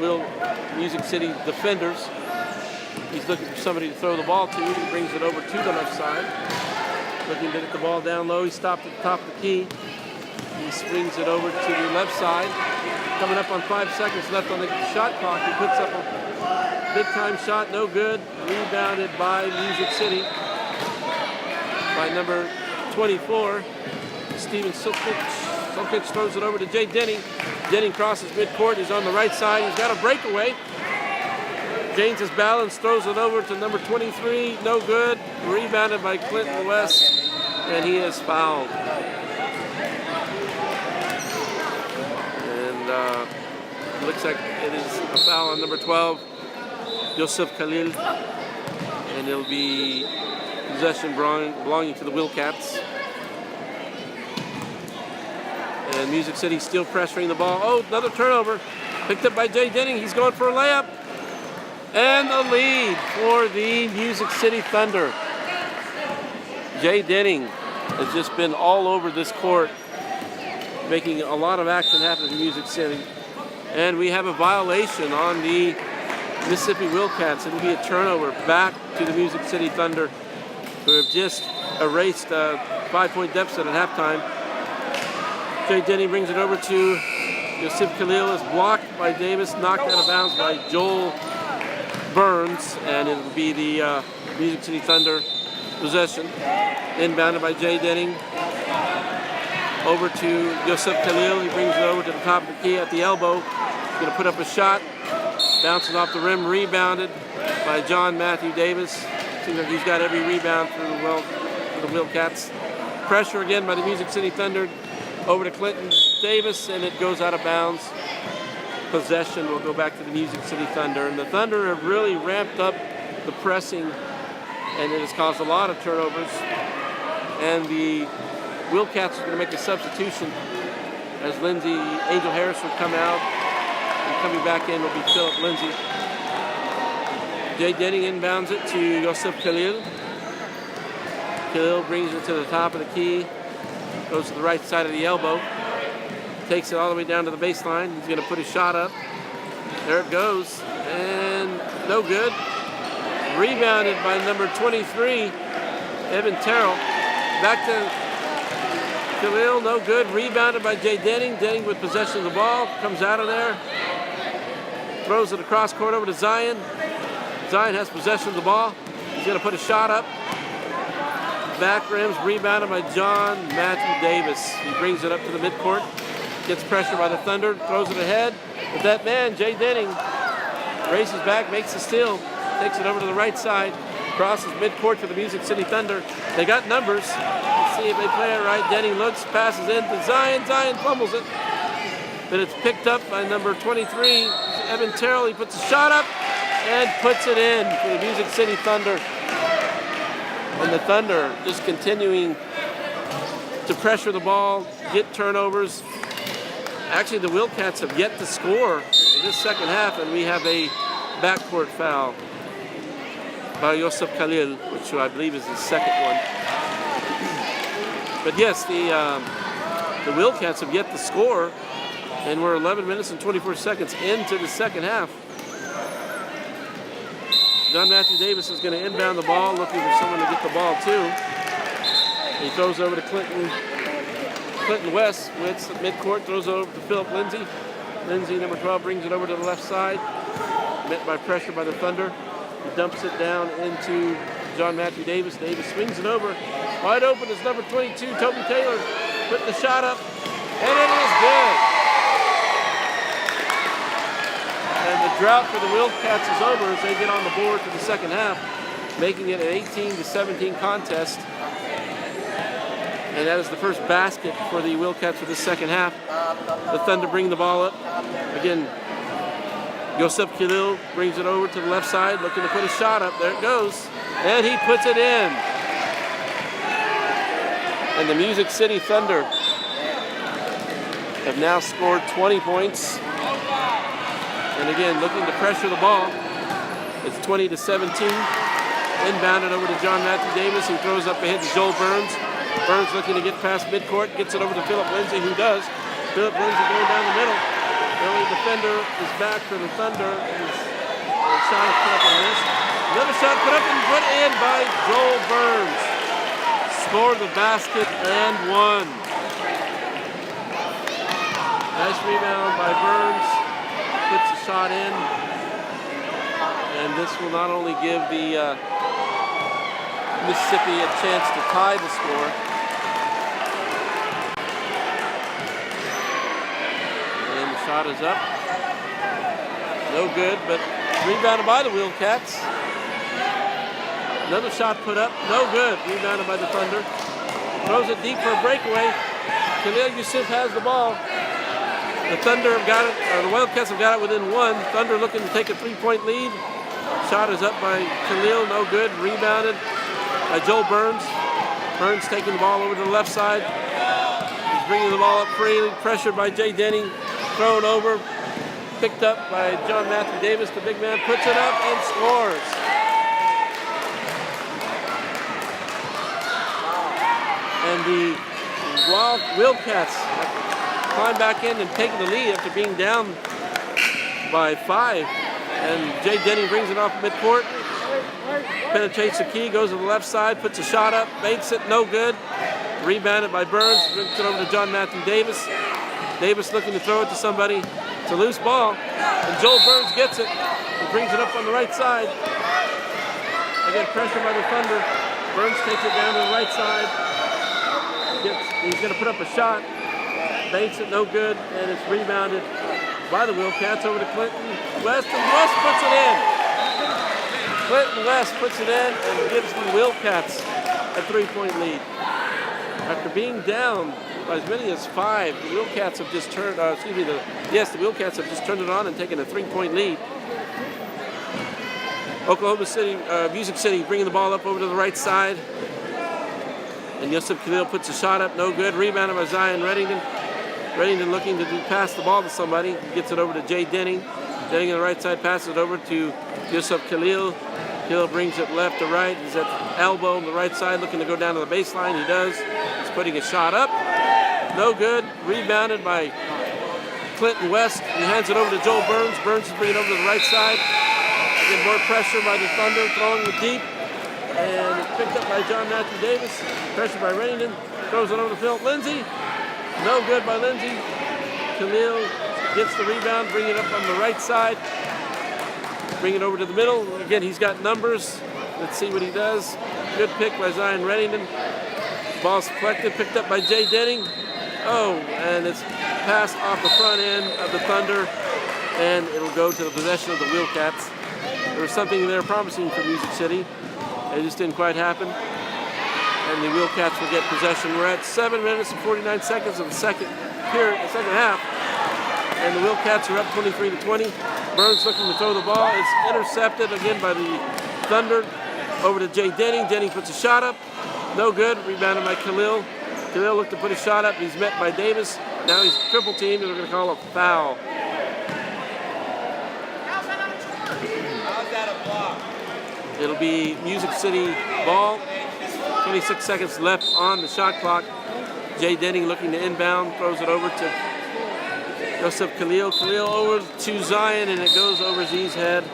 Music City defenders. He's looking for somebody to throw the ball to. He brings it over to the left side. Looking to get the ball down low. He stopped at the top of the key. He swings it over to the left side. Coming up on 5 seconds left on the shot clock. He puts up a big-time shot, no good. Rebounded by Music City by number 24. Steven Sulkic throws it over to Jay Denning. Denning crosses midcourt. He's on the right side. He's got a breakaway. Gains his balance, throws it over to number 23. No good. Rebounded by Clinton West, and he is fouled. And looks like it is a foul on number 12, Yosef Khalil, and it'll be possession belonging to the Wildcats. And Music City still pressuring the ball. Oh, another turnover. Picked up by Jay Denning. He's going for a layup. And the lead for the Music City Thunder. Jay Denning has just been all over this court, making a lot of action happen in Music City. And we have a violation on the Mississippi Wildcats. It'll be a turnover back to the Music City Thunder, who have just erased a 5-point deficit at halftime. Jay Denning brings it over to Yosef Khalil. Is blocked by Davis, knocked out of bounds by Joel Burns, and it'll be the Music City Thunder possession. Inbounded by Jay Denning. over to Yosef Khalil. He brings it over to the top of the key at the elbow. He's going to put up a shot. Bounces off the rim, rebounded by John Matthew Davis. Seems like he's got every rebound for the Wildcats. Pressure again by the Music City Thunder over to Clinton Davis, and it goes out of bounds. Possession will go back to the Music City Thunder. And the Thunder have really ramped up the pressing, and it has caused a lot of turnovers. And the Wildcats are going to make a substitution as Angel Harris will come out. And coming back in will be Philip Lindsay. Jay Denning inbounds it to Yosef Khalil. Khalil brings it to the top of the key. Goes to the right side of the elbow. Takes it all the way down to the baseline. He's going to put his shot up. There it goes. And no good. Rebounded by number 23, Evan Terrell. Back to Khalil. No good. Rebounded by Jay Denning. Denning with possession of the ball. Comes out of there. Throws it across court over to Zion. Zion has possession of the ball. He's going to put a shot up. Back rims rebounded by John Matthew Davis. He brings it up to the midcourt. Gets pressure by the Thunder. Throws it ahead. But that man, Jay Denning, races back, makes the steal. Takes it over to the right side. Crosses midcourt to the Music City Thunder. They got numbers. Let's see if they play it right. Denning looks, passes in to Zion. Zion fumbles it. But it's picked up by number 23, Evan Terrell. He puts a shot up and puts it in for the Music City Thunder. And the Thunder just continuing to pressure the ball, get turnovers. Actually, the Wildcats have yet to score in this second half, and we have a backcourt foul by Yosef Khalil, which I believe is the second one. But yes, the Wildcats have yet to score, and we're 11 minutes and 24 seconds into the second half. John Matthew Davis is going to inbound the ball, looking for someone to get the ball to. He throws over to Clinton West, with midcourt, throws over to Philip Lindsay. Lindsay, number 12, brings it over to the left side. Met by pressure by the Thunder. He dumps it down into John Matthew Davis. Davis swings it over. Wide open is number 22, Toby Taylor. Put the shot up, and it is good. And the drought for the Wildcats is over as they get on the board for the second half, making it an 18-17 contest. And that is the first basket for the Wildcats for the second half. The Thunder bring the ball up. Again, Yosef Khalil brings it over to the left side, looking to put a shot up. There it goes. And he puts it in. And the Music City Thunder have now scored 20 points. And again, looking to pressure the ball. It's 20-17. Inbounded over to John Matthew Davis, who throws up ahead to Joel Burns. Burns looking to get past midcourt, gets it over to Philip Lindsay, who does. Philip Lindsay going down the middle. The only defender is back for the Thunder. His shot is put up and missed. Another shot put up and put in by Joel Burns. Scored the basket and won. Nice rebound by Burns. Puts the shot in. And this will not only give the Mississippi a chance to tie the score. And the shot is up. No good, but rebounded by the Wildcats. Another shot put up, no good. Rebounded by the Thunder. Throws it deep for a breakaway. Khalil Yusuf has the ball. The Thunder have got it, or the Wildcats have got it within one. Thunder looking to take a 3-point lead. Shot is up by Khalil, no good. Rebounded by Joel Burns. Burns taking the ball over to the left side. He's bringing the ball up freely. Pressured by Jay Denning. Thrown over. Picked up by John Matthew Davis. The big man puts it up and scores. And the Wildcats climb back in and take the lead after being down by 5. And Jay Denning brings it off midcourt. Penetrates the key, goes to the left side, puts a shot up, makes it, no good. Rebounded by Burns, brings it over to John Matthew Davis. Davis looking to throw it to somebody. It's a loose ball, and Joel Burns gets it. He brings it up on the right side. Again, pressure by the Thunder. Burns takes it down to the right side. He's going to put up a shot. Banks it, no good, and it's rebounded by the Wildcats over to Clinton West, and West puts it in. Clinton West puts it in and gives the Wildcats a 3-point lead. After being down by as many as 5, the Wildcats have just turned. The Wildcats have just turned it on and taken a 3-point lead. Oklahoma City, Music City, bringing the ball up over to the right side, and Yusuf Khalil puts a shot up, no good. Rebounded by Zion Reddington. Reddington looking to pass the ball to somebody. He gets it over to Jay Denning. Denning on the right side passes it over to Yusuf Khalil. Khalil brings it left to right. He's at elbow on the right side looking to go down to the baseline. He does. He's putting a shot up. No good. Rebounded by Clinton West. He hands it over to Joel Burns. Burns is bringing it over to the right side. Again, more pressure by the Thunder, throwing it deep. And it's picked up by John Matthew Davis. Pressure by Reddington. Throws it over to Philip Lindsay. No good by Lindsay. Khalil gets the rebound, bring it up on the right side. Bring it over to the middle. Again, he's got numbers. Let's see what he does. Good pick by Zion Reddington. Ball's collected, picked up by Jay Denning. Oh, and it's passed off the front end of the Thunder, and it'll go to the possession of the Wildcats. There was something there promising for Music City. It just didn't quite happen. And the Wildcats will get possession. We're at 7 minutes and 49 seconds of the second half. And the Wildcats are up 23-20. Burns looking to throw the ball. It's intercepted again by the Thunder. Over to Jay Denning. Denning puts a shot up. No good. Rebounded by Khalil. Khalil looked to put a shot up. He's met by Davis. Now he's triple teamed, and they're going to call a foul. How's that a block? It'll be Music City ball. 26 seconds left on the shot clock. Jay Denning looking to inbound. Throws it over to Yusuf Khalil. Khalil over to Zion, and it goes over Z's head.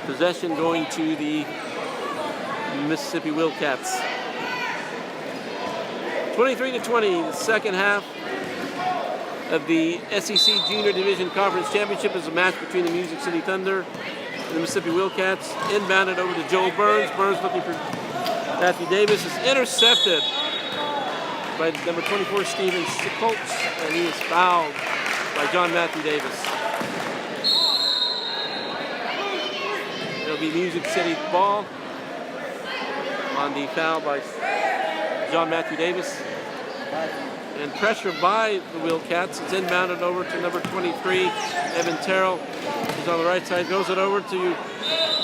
Possession going to the Mississippi Wildcats. 23-20, the second half of the SEC Junior Division Conference Championship is a match between the Music City Thunder and the Mississippi Wildcats. Inbounded over to Joel Burns. Burns looking for Matthew Davis. Is intercepted by number 24, Steven Colts, and he is fouled by John Matthew Davis. It'll be Music City ball on the foul by John Matthew Davis. And pressure by the Wildcats. It's inbounded over to number 23, Evan Terrell. He's on the right side, goes it over to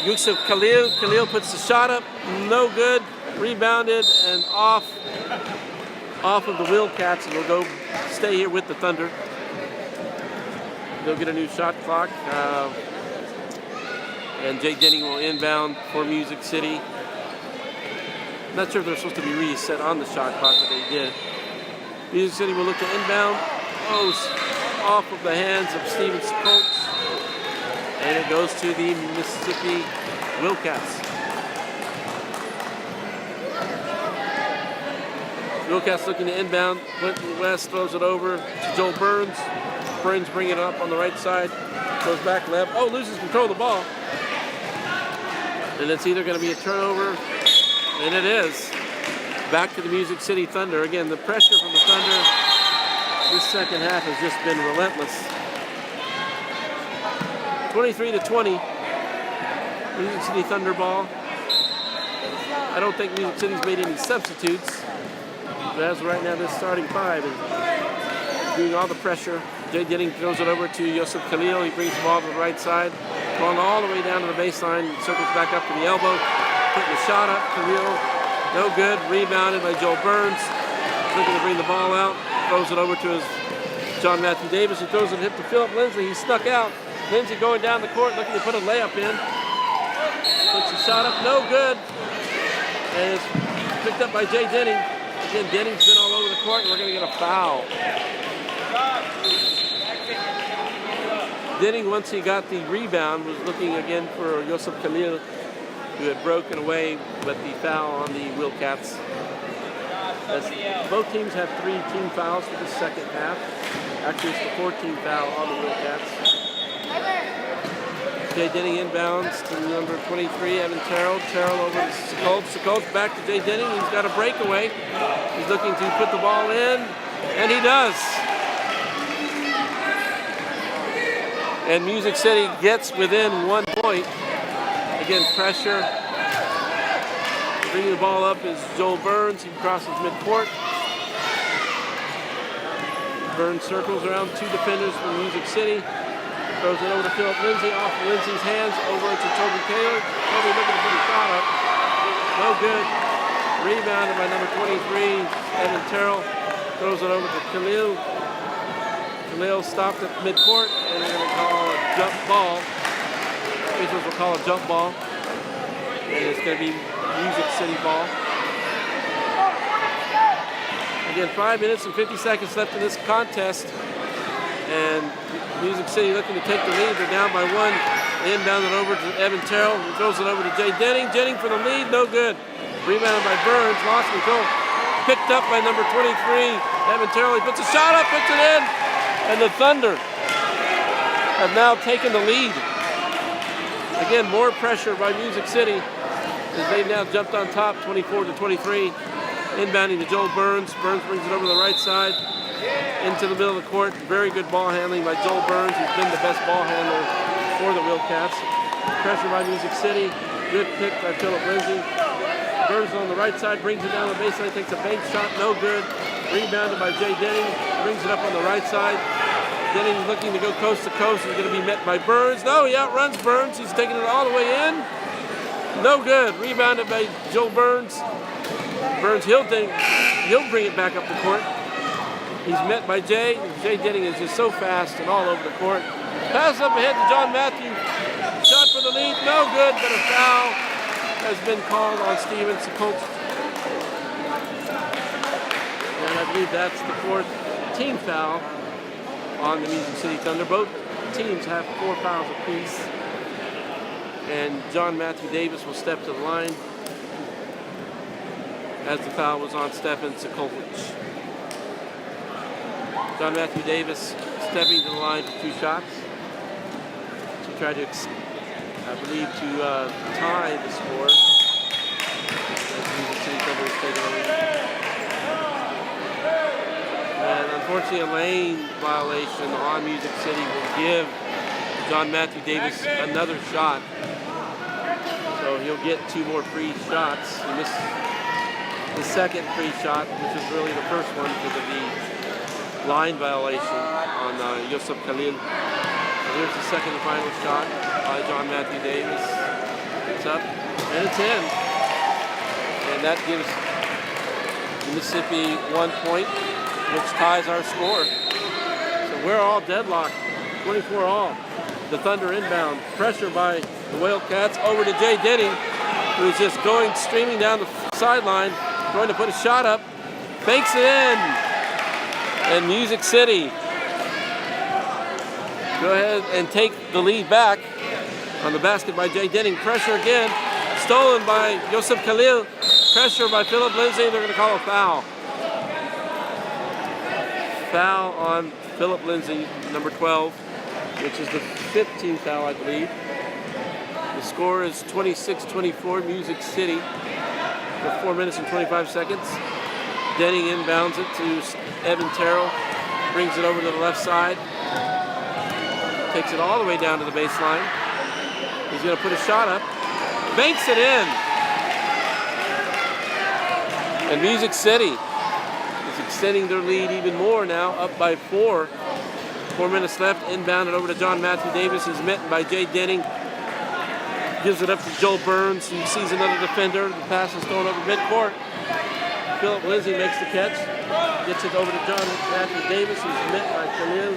Yusuf Khalil. Khalil puts the shot up, no good. Rebounded and off of the Wildcats, and will go stay here with the Thunder. They'll get a new shot clock. And Jay Denning will inbound for Music City. I'm not sure if they're supposed to be reset on the shot clock, but they did. Music City will look to inbound. Oh, off of the hands of Steven Colts. And it goes to the Mississippi Wildcats. Wildcats looking to inbound. Clinton West throws it over to Joel Burns. Burns bringing it up on the right side. Goes back left. Oh, loses control of the ball. And it's either going to be a turnover, and it is. Back to the Music City Thunder. Again, the pressure from the Thunder this second half has just been relentless. 23-20. Music City Thunder ball. I don't think Music City's made any substitutes. But as of right now, this starting five is doing all the pressure. Jay Denning throws it over to Yusuf Khalil. He brings the ball to the right side. Ball all the way down to the baseline. Circles back up to the elbow. Putting the shot up. Khalil, no good. Rebounded by Joel Burns. Looking to bring the ball out. Throws it over to his John Matthew Davis. He throws it hit to Philip Lindsay. He snuck out. Lindsay going down the court looking to put a layup in. Puts the shot up. No good. And it's picked up by Jay Denning. Again, Denning's been all over the court, and we're going to get a foul. Denning, once he got the rebound, was looking again for Yusuf Khalil, who had broken away with the foul on the Wildcats. As both teams have 3 team fouls for the second half. Actually, it's the 14th foul on the Wildcats. Jay Denning inbounds to number 23, Evan Terrell. Terrell over to Sekulp. Sekulp back to Jay Denning. He's got a breakaway. He's looking to put the ball in, and he does. And Music City gets within 1 point. Again, pressure. Bringing the ball up is Joel Burns. He crosses midcourt. Burns circles around 2 defenders from Music City. Throws it over to Philip Lindsay, off Lindsay's hands, over to Toby Taylor. Toby looking to put a shot up. No good. Rebounded by number 23, Evan Terrell. Throws it over to Khalil. Khalil stopped at midcourt, and they're going to call a jump ball. Officials will call a jump ball. And it's going to be Music City ball. Again, 5 minutes and 50 seconds left in this contest. And Music City looking to take the lead. They're down by 1. They inbound it over to Evan Terrell, who throws it over to Jay Denning. Denning for the lead, no good. Rebounded by Burns, lost control. Picked up by number 23, Evan Terrell. He puts a shot up, puts it in. And the Thunder have now taken the lead. Again, more pressure by Music City as they've now jumped on top, 24-23. Inbounding to Joel Burns. Burns brings it over to the right side. Into the middle of the court. Very good ball handling by Joel Burns. He's been the best ball handler for the Wildcats. Pressure by Music City. Good pick by Philip Lindsay. Burns on the right side, brings it down the baseline, takes a bank shot, no good. Rebounded by Jay Denning. Brings it up on the right side. Denning looking to go coast to coast. He's going to be met by Burns. No, he outruns Burns. He's taking it all the way in. No good. Rebounded by Joel Burns. Burns, he'll bring it back up the court. He's met by Jay. Jay Denning is just so fast and all over the court. Pass up ahead to John Matthew. Shot for the lead. No good, but a foul has been called on Steven Sekulp. And I believe that's the 4th team foul on the Music City Thunder. Both teams have 4 fouls apiece. And John Matthew Davis will step to the line as the foul was on Stefan Sekulp. John Matthew Davis stepping to the line for 2 shots to try to, I believe, to tie the score. As Music City Thunder is taking the lead. And unfortunately, a lane violation on Music City will give John Matthew Davis another shot. So he'll get 2 more free shots. He missed the second free shot, which was really the first one because of the line violation on Yusuf Khalil. So here's the second and final shot by John Matthew Davis. It's up, and it's in. And that gives Mississippi 1 point, which ties our score. So we're all deadlocked, 24 all. The Thunder inbound. Pressure by the Wildcats over to Jay Denning, who's just going streaming down the sideline, going to put a shot up. Banks it in. And Music City go ahead and take the lead back on the basket by Jay Denning. Pressure again. Stolen by Yusuf Khalil. Pressure by Philip Lindsay. They're going to call a foul. Foul on Philip Lindsay, number 12, which is the 15th foul, I believe. The score is 26-24, Music City, for 4 minutes and 25 seconds. Denning inbounds it to Evan Terrell, brings it over to the left side, takes it all the way down to the baseline. He's going to put a shot up, banks it in. And Music City is extending their lead even more now, up by 4. 4 minutes left, inbounded over to John Matthew Davis. He's met by Jay Denning. Gives it up to Joel Burns, who sees another defender. The pass is thrown over midcourt. Philip Lindsay makes the catch. Gets it over to John Matthew Davis, who's met by Khalil.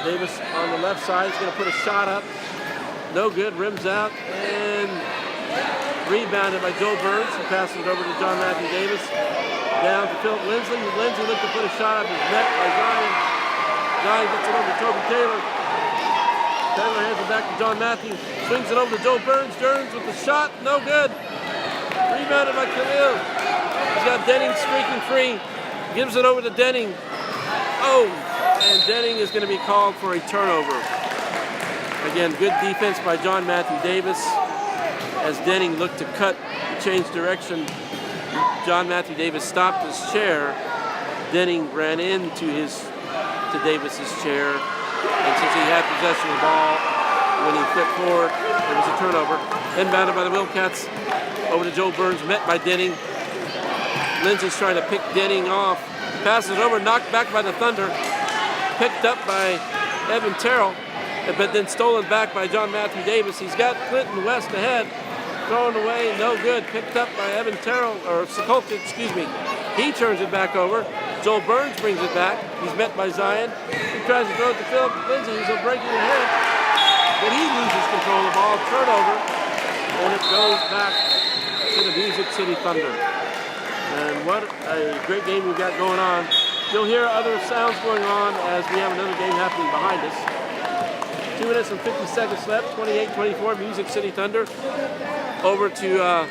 Davis on the left side. He's going to put a shot up. No good, rims out, and rebounded by Joel Burns. He passes it over to John Matthew Davis. Down to Philip Lindsay. Lindsay looked to put a shot up. He's met by Zion. Zion gets it over to Toby Taylor. Taylor hands it back to John Matthew. Swings it over to Joel Burns. Burns with the shot. No good. Rebounded by Khalil. He's got Denning streaking free. Gives it over to Denning. Oh, and Denning is going to be called for a turnover. Again, good defense by John Matthew Davis as Denning looked to cut, change direction. John Matthew Davis stopped his chair. Denning ran into Davis's chair, and since he had possession of the ball, when he flipped forward, it was a turnover. Inbounded by the Wildcats over to Joe Burns, met by Denning. Lindsay's trying to pick Denning off. Passes over, knocked back by the Thunder. Picked up by Evan Terrell, but then stolen back by John Matthew Davis. He's got Clinton West ahead. Thrown away, no good. Picked up by Evan Terrell, or Sokolka, excuse me. He turns it back over. Joel Burns brings it back. He's met by Zion. He tries to throw it to Philip Lindsay. He's breaking ahead. But he loses control of the ball. Turnover. And it goes back to the Music City Thunder. And what a great game we've got going on. You'll hear other sounds going on as we have another game happening behind us. 2 minutes and 50 seconds left. 28-24, Music City Thunder. Over to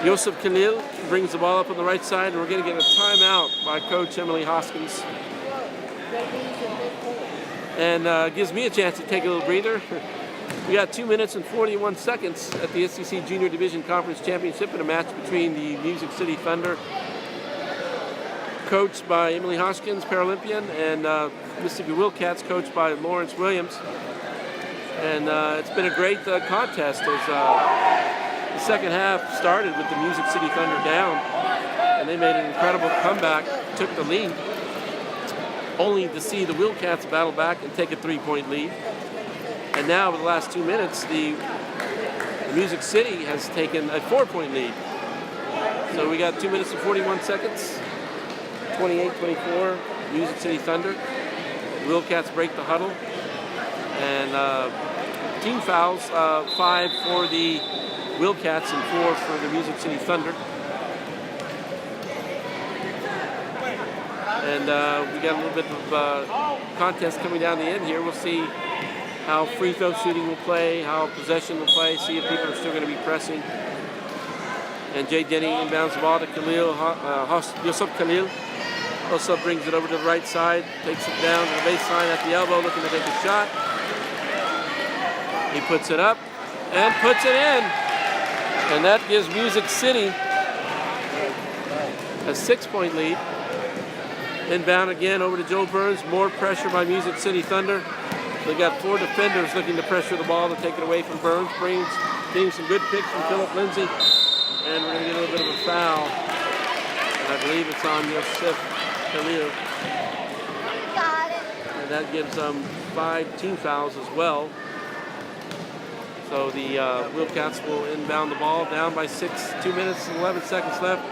Yosef Khalil. Brings the ball up on the right side, and we're going to get a timeout by Coach Emily Hoskins. And gives me a chance to take a little breather. We got 2 minutes and 41 seconds at the SEC Junior Division Conference Championship in a match between the Music City Thunder, coached by Emily Hoskins, Paralympian, and Mississippi Wildcats, coached by Lawrence Williams. And it's been a great contest as the second half started with the Music City Thunder down, and they made an incredible comeback, took the lead, only to see the Wildcats battle back and take a 3-point lead. And now, over the last 2 minutes, the Music City has taken a 4-point lead. So we got 2 minutes and 41 seconds, 28-24, Music City Thunder. The Wildcats break the huddle, and team fouls, 5 for the Wildcats and 4 for the Music City Thunder. And we got a little bit of contest coming down the end here. We'll see how free throw shooting will play, how possession will play, see if people are still going to be pressing. And Jay Denny inbounds the ball to Yosef Khalil. Yosef brings it over to the right side, takes it down to the baseline at the elbow, looking to take a shot. He puts it up and puts it in. And that gives Music City a 6-point lead. Inbound again over to Joe Burns. More pressure by Music City Thunder. They've got 4 defenders looking to pressure the ball to take it away from Burns. Getting some good picks from Philip Lindsay. And we're going to get a little bit of a foul. And I believe it's on Yosef Khalil. And that gives them 5 team fouls as well. So the Wildcats will inbound the ball, down by 6, 2 minutes and 11 seconds left.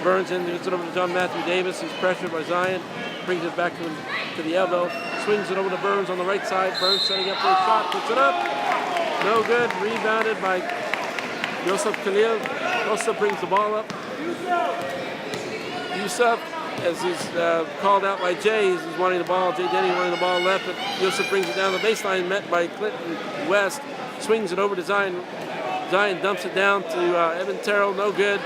Burns in, gets it over to John Matthew Davis. He's pressured by Zion, brings it back to the elbow, swings it over to Burns on the right side. Burns setting up for a shot, puts it up. No good, rebounded by Yosef Khalil. Yosef brings the ball up. Yusuf, as he's called out by Jay, he's wanting the ball. Jay Denny wanting the ball left, but Yosef brings it down the baseline, met by Clinton West. Swings it over to Zion. Zion dumps it down to Evan Terrell. No good.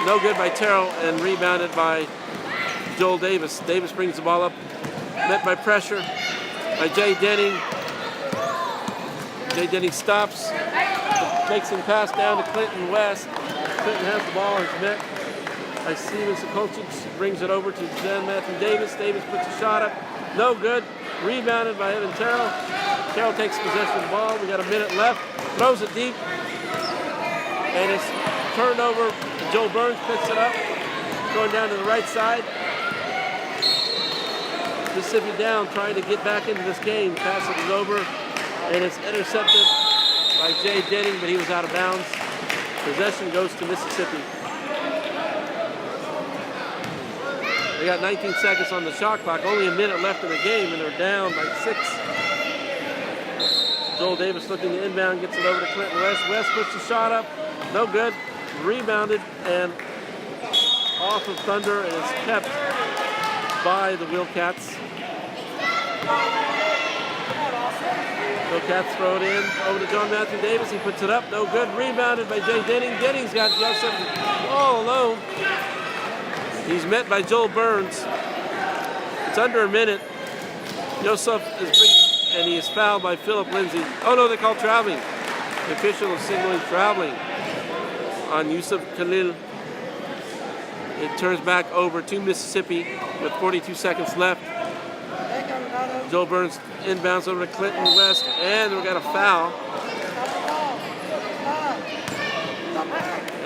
No good by Terrell, and rebounded by Joel Davis. Davis brings the ball up. Met by pressure by Jay Denning. Jay Denning stops. Makes him pass down to Clinton West. Clinton has the ball. He's met by Steven Sokolchik. Brings it over to John Matthew Davis. Davis puts a shot up. No good. Rebounded by Evan Terrell. Terrell takes possession of the ball. We got a minute left. Throws it deep. And it's turned over. Joe Burns picks it up. Going down to the right side. Mississippi down, trying to get back into this game. Pass it is over. And it's intercepted by Jay Denning, but he was out of bounds. Possession goes to Mississippi. They got 19 seconds on the shot clock. Only a minute left in the game, and they're down by 6. Joel Davis looking to inbound, gets it over to Clinton West. West puts the shot up, no good. Rebounded and off of Thunder, and it's kept by the Wildcats. Wildcats throw it in over to John Matthew Davis. He puts it up, no good. Rebounded by Jay Denning. Denning's got Yosef all alone. He's met by Joel Burns. It's under a minute. Yosef is and he is fouled by Philip Lindsay. Oh no, they call traveling. The official is signaling traveling on Yusuf Khalil. It turns back over to Mississippi with 42 seconds left. Joe Burns inbounds over to Clinton West, and we got a foul.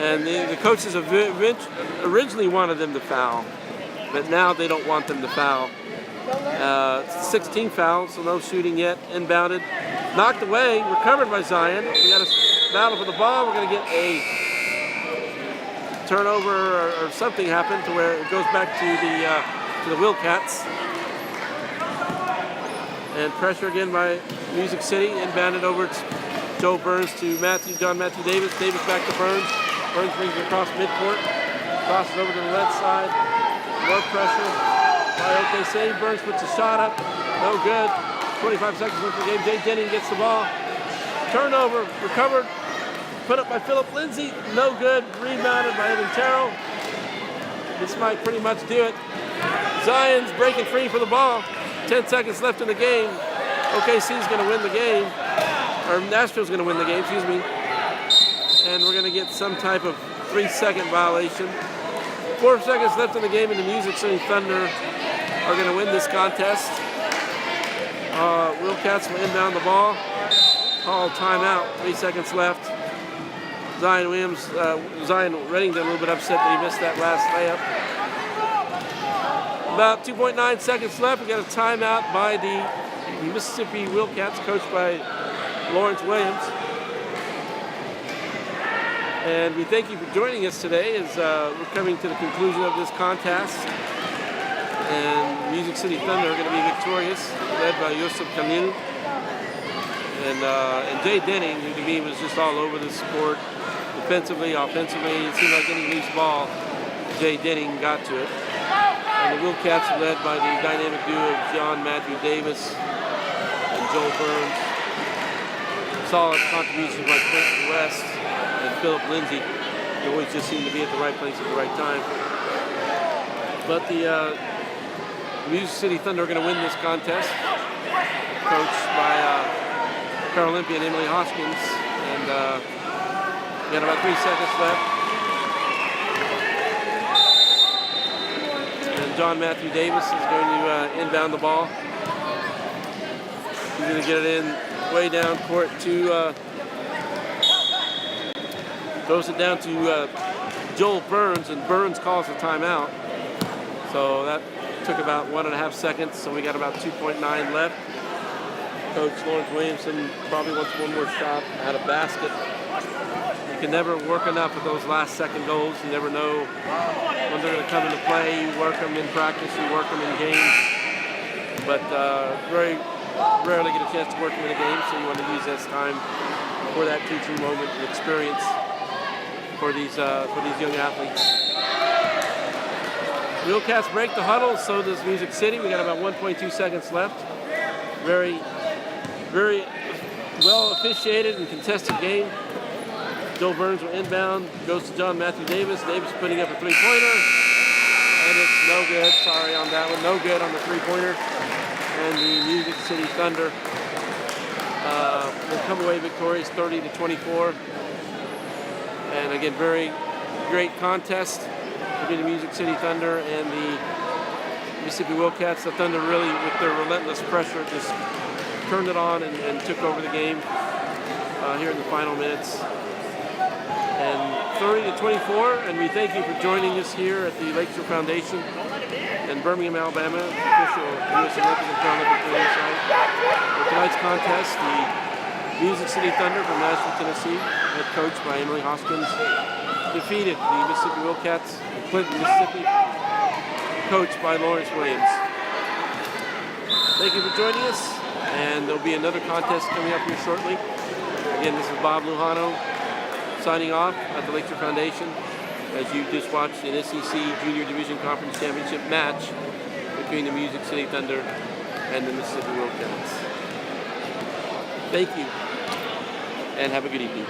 And the coaches originally wanted them to foul, but now they don't want them to foul. 16 fouls, so no shooting yet. Inbounded, knocked away, recovered by Zion. We got a battle for the ball. We're going to get a turnover or something happened to where it goes back to the Wildcats. And pressure again by Music City. Inbounded over to Joe Burns to John Matthew Davis. Davis back to Burns. Burns brings it across midcourt. Crosses over to the left side. More pressure by OKC. Burns puts a shot up. No good. 25 seconds left in the game. Jay Denning gets the ball. Turnover. Recovered. Put up by Philip Lindsay. No good. Rebounded by Evan Terrell. This might pretty much do it. Zion's breaking free for the ball. 10 seconds left in the game. OKC's going to win the game. Or Nashville's going to win the game, excuse me. And we're going to get some type of 3-second violation. 4 seconds left in the game, and the Music City Thunder are going to win this contest. Wildcats will inbound the ball. Call timeout. 3 seconds left. Zion Reddington a little bit upset that he missed that last layup. About 2.9 seconds left. We got a timeout by the Mississippi Wildcats, coached by Lawrence Williams. And we thank you for joining us today as we're coming to the conclusion of this contest. And Music City Thunder are going to be victorious, led by Yusuf Khalil. And Jay Denning, who to me was just all over the court, defensively, offensively. It seemed like any loose ball, Jay Denning got to it. And the Wildcats are led by the dynamic duo of John Matthew Davis and Joel Burns. Solid contributions by Clinton West and Philip Lindsay. They always just seem to be at the right place at the right time. But the Music City Thunder are going to win this contest, coached by Paralympian Emily Hoskins. And we got about 3 seconds left. And John Matthew Davis is going to inbound the ball. He's going to get it in way down court to throws it down to Joel Burns, and Burns calls a timeout. So that took about 1.5 seconds, so we got about 2.9 left. Coach Lawrence Williamson probably wants one more shot at a basket. You can never work enough with those last second goals. You never know when they're going to come into play. You work them in practice, you work them in games, but very rarely get a chance to work them in a game, so you want to use this time for that teaching moment and experience for these young athletes. Wildcats break the huddle, so does Music City. We got about 1.2 seconds left. Very, very well officiated and contested game. Joe Burns will inbound, goes to John Matthew Davis. Davis putting up a three-pointer, and it's no good. Sorry on that one. No good on the three-pointer. And the Music City Thunder will come away victorious 30-24. And again, very great contest between the Music City Thunder and the Mississippi Wildcats. The Thunder really, with their relentless pressure, just turned it on and took over the game here in the final minutes. And 30-24, and we thank you for joining us here at the Lakeshore Foundation in Birmingham, Alabama, the official U.S. Olympic and Paralympic Games site. For tonight's contest, the Music City Thunder from Nashville, Tennessee, head coached by Emily Hoskins, defeated the Mississippi Wildcats in Clinton, Mississippi, coached by Lawrence Williams. Thank you for joining us, and there'll be another contest coming up here shortly. Again, this is Bob Lujano signing off at the Lakeshore Foundation as you just watched an SEC Junior Division Conference Championship match between the Music City Thunder and the Mississippi Wildcats. Thank you, and have a good evening.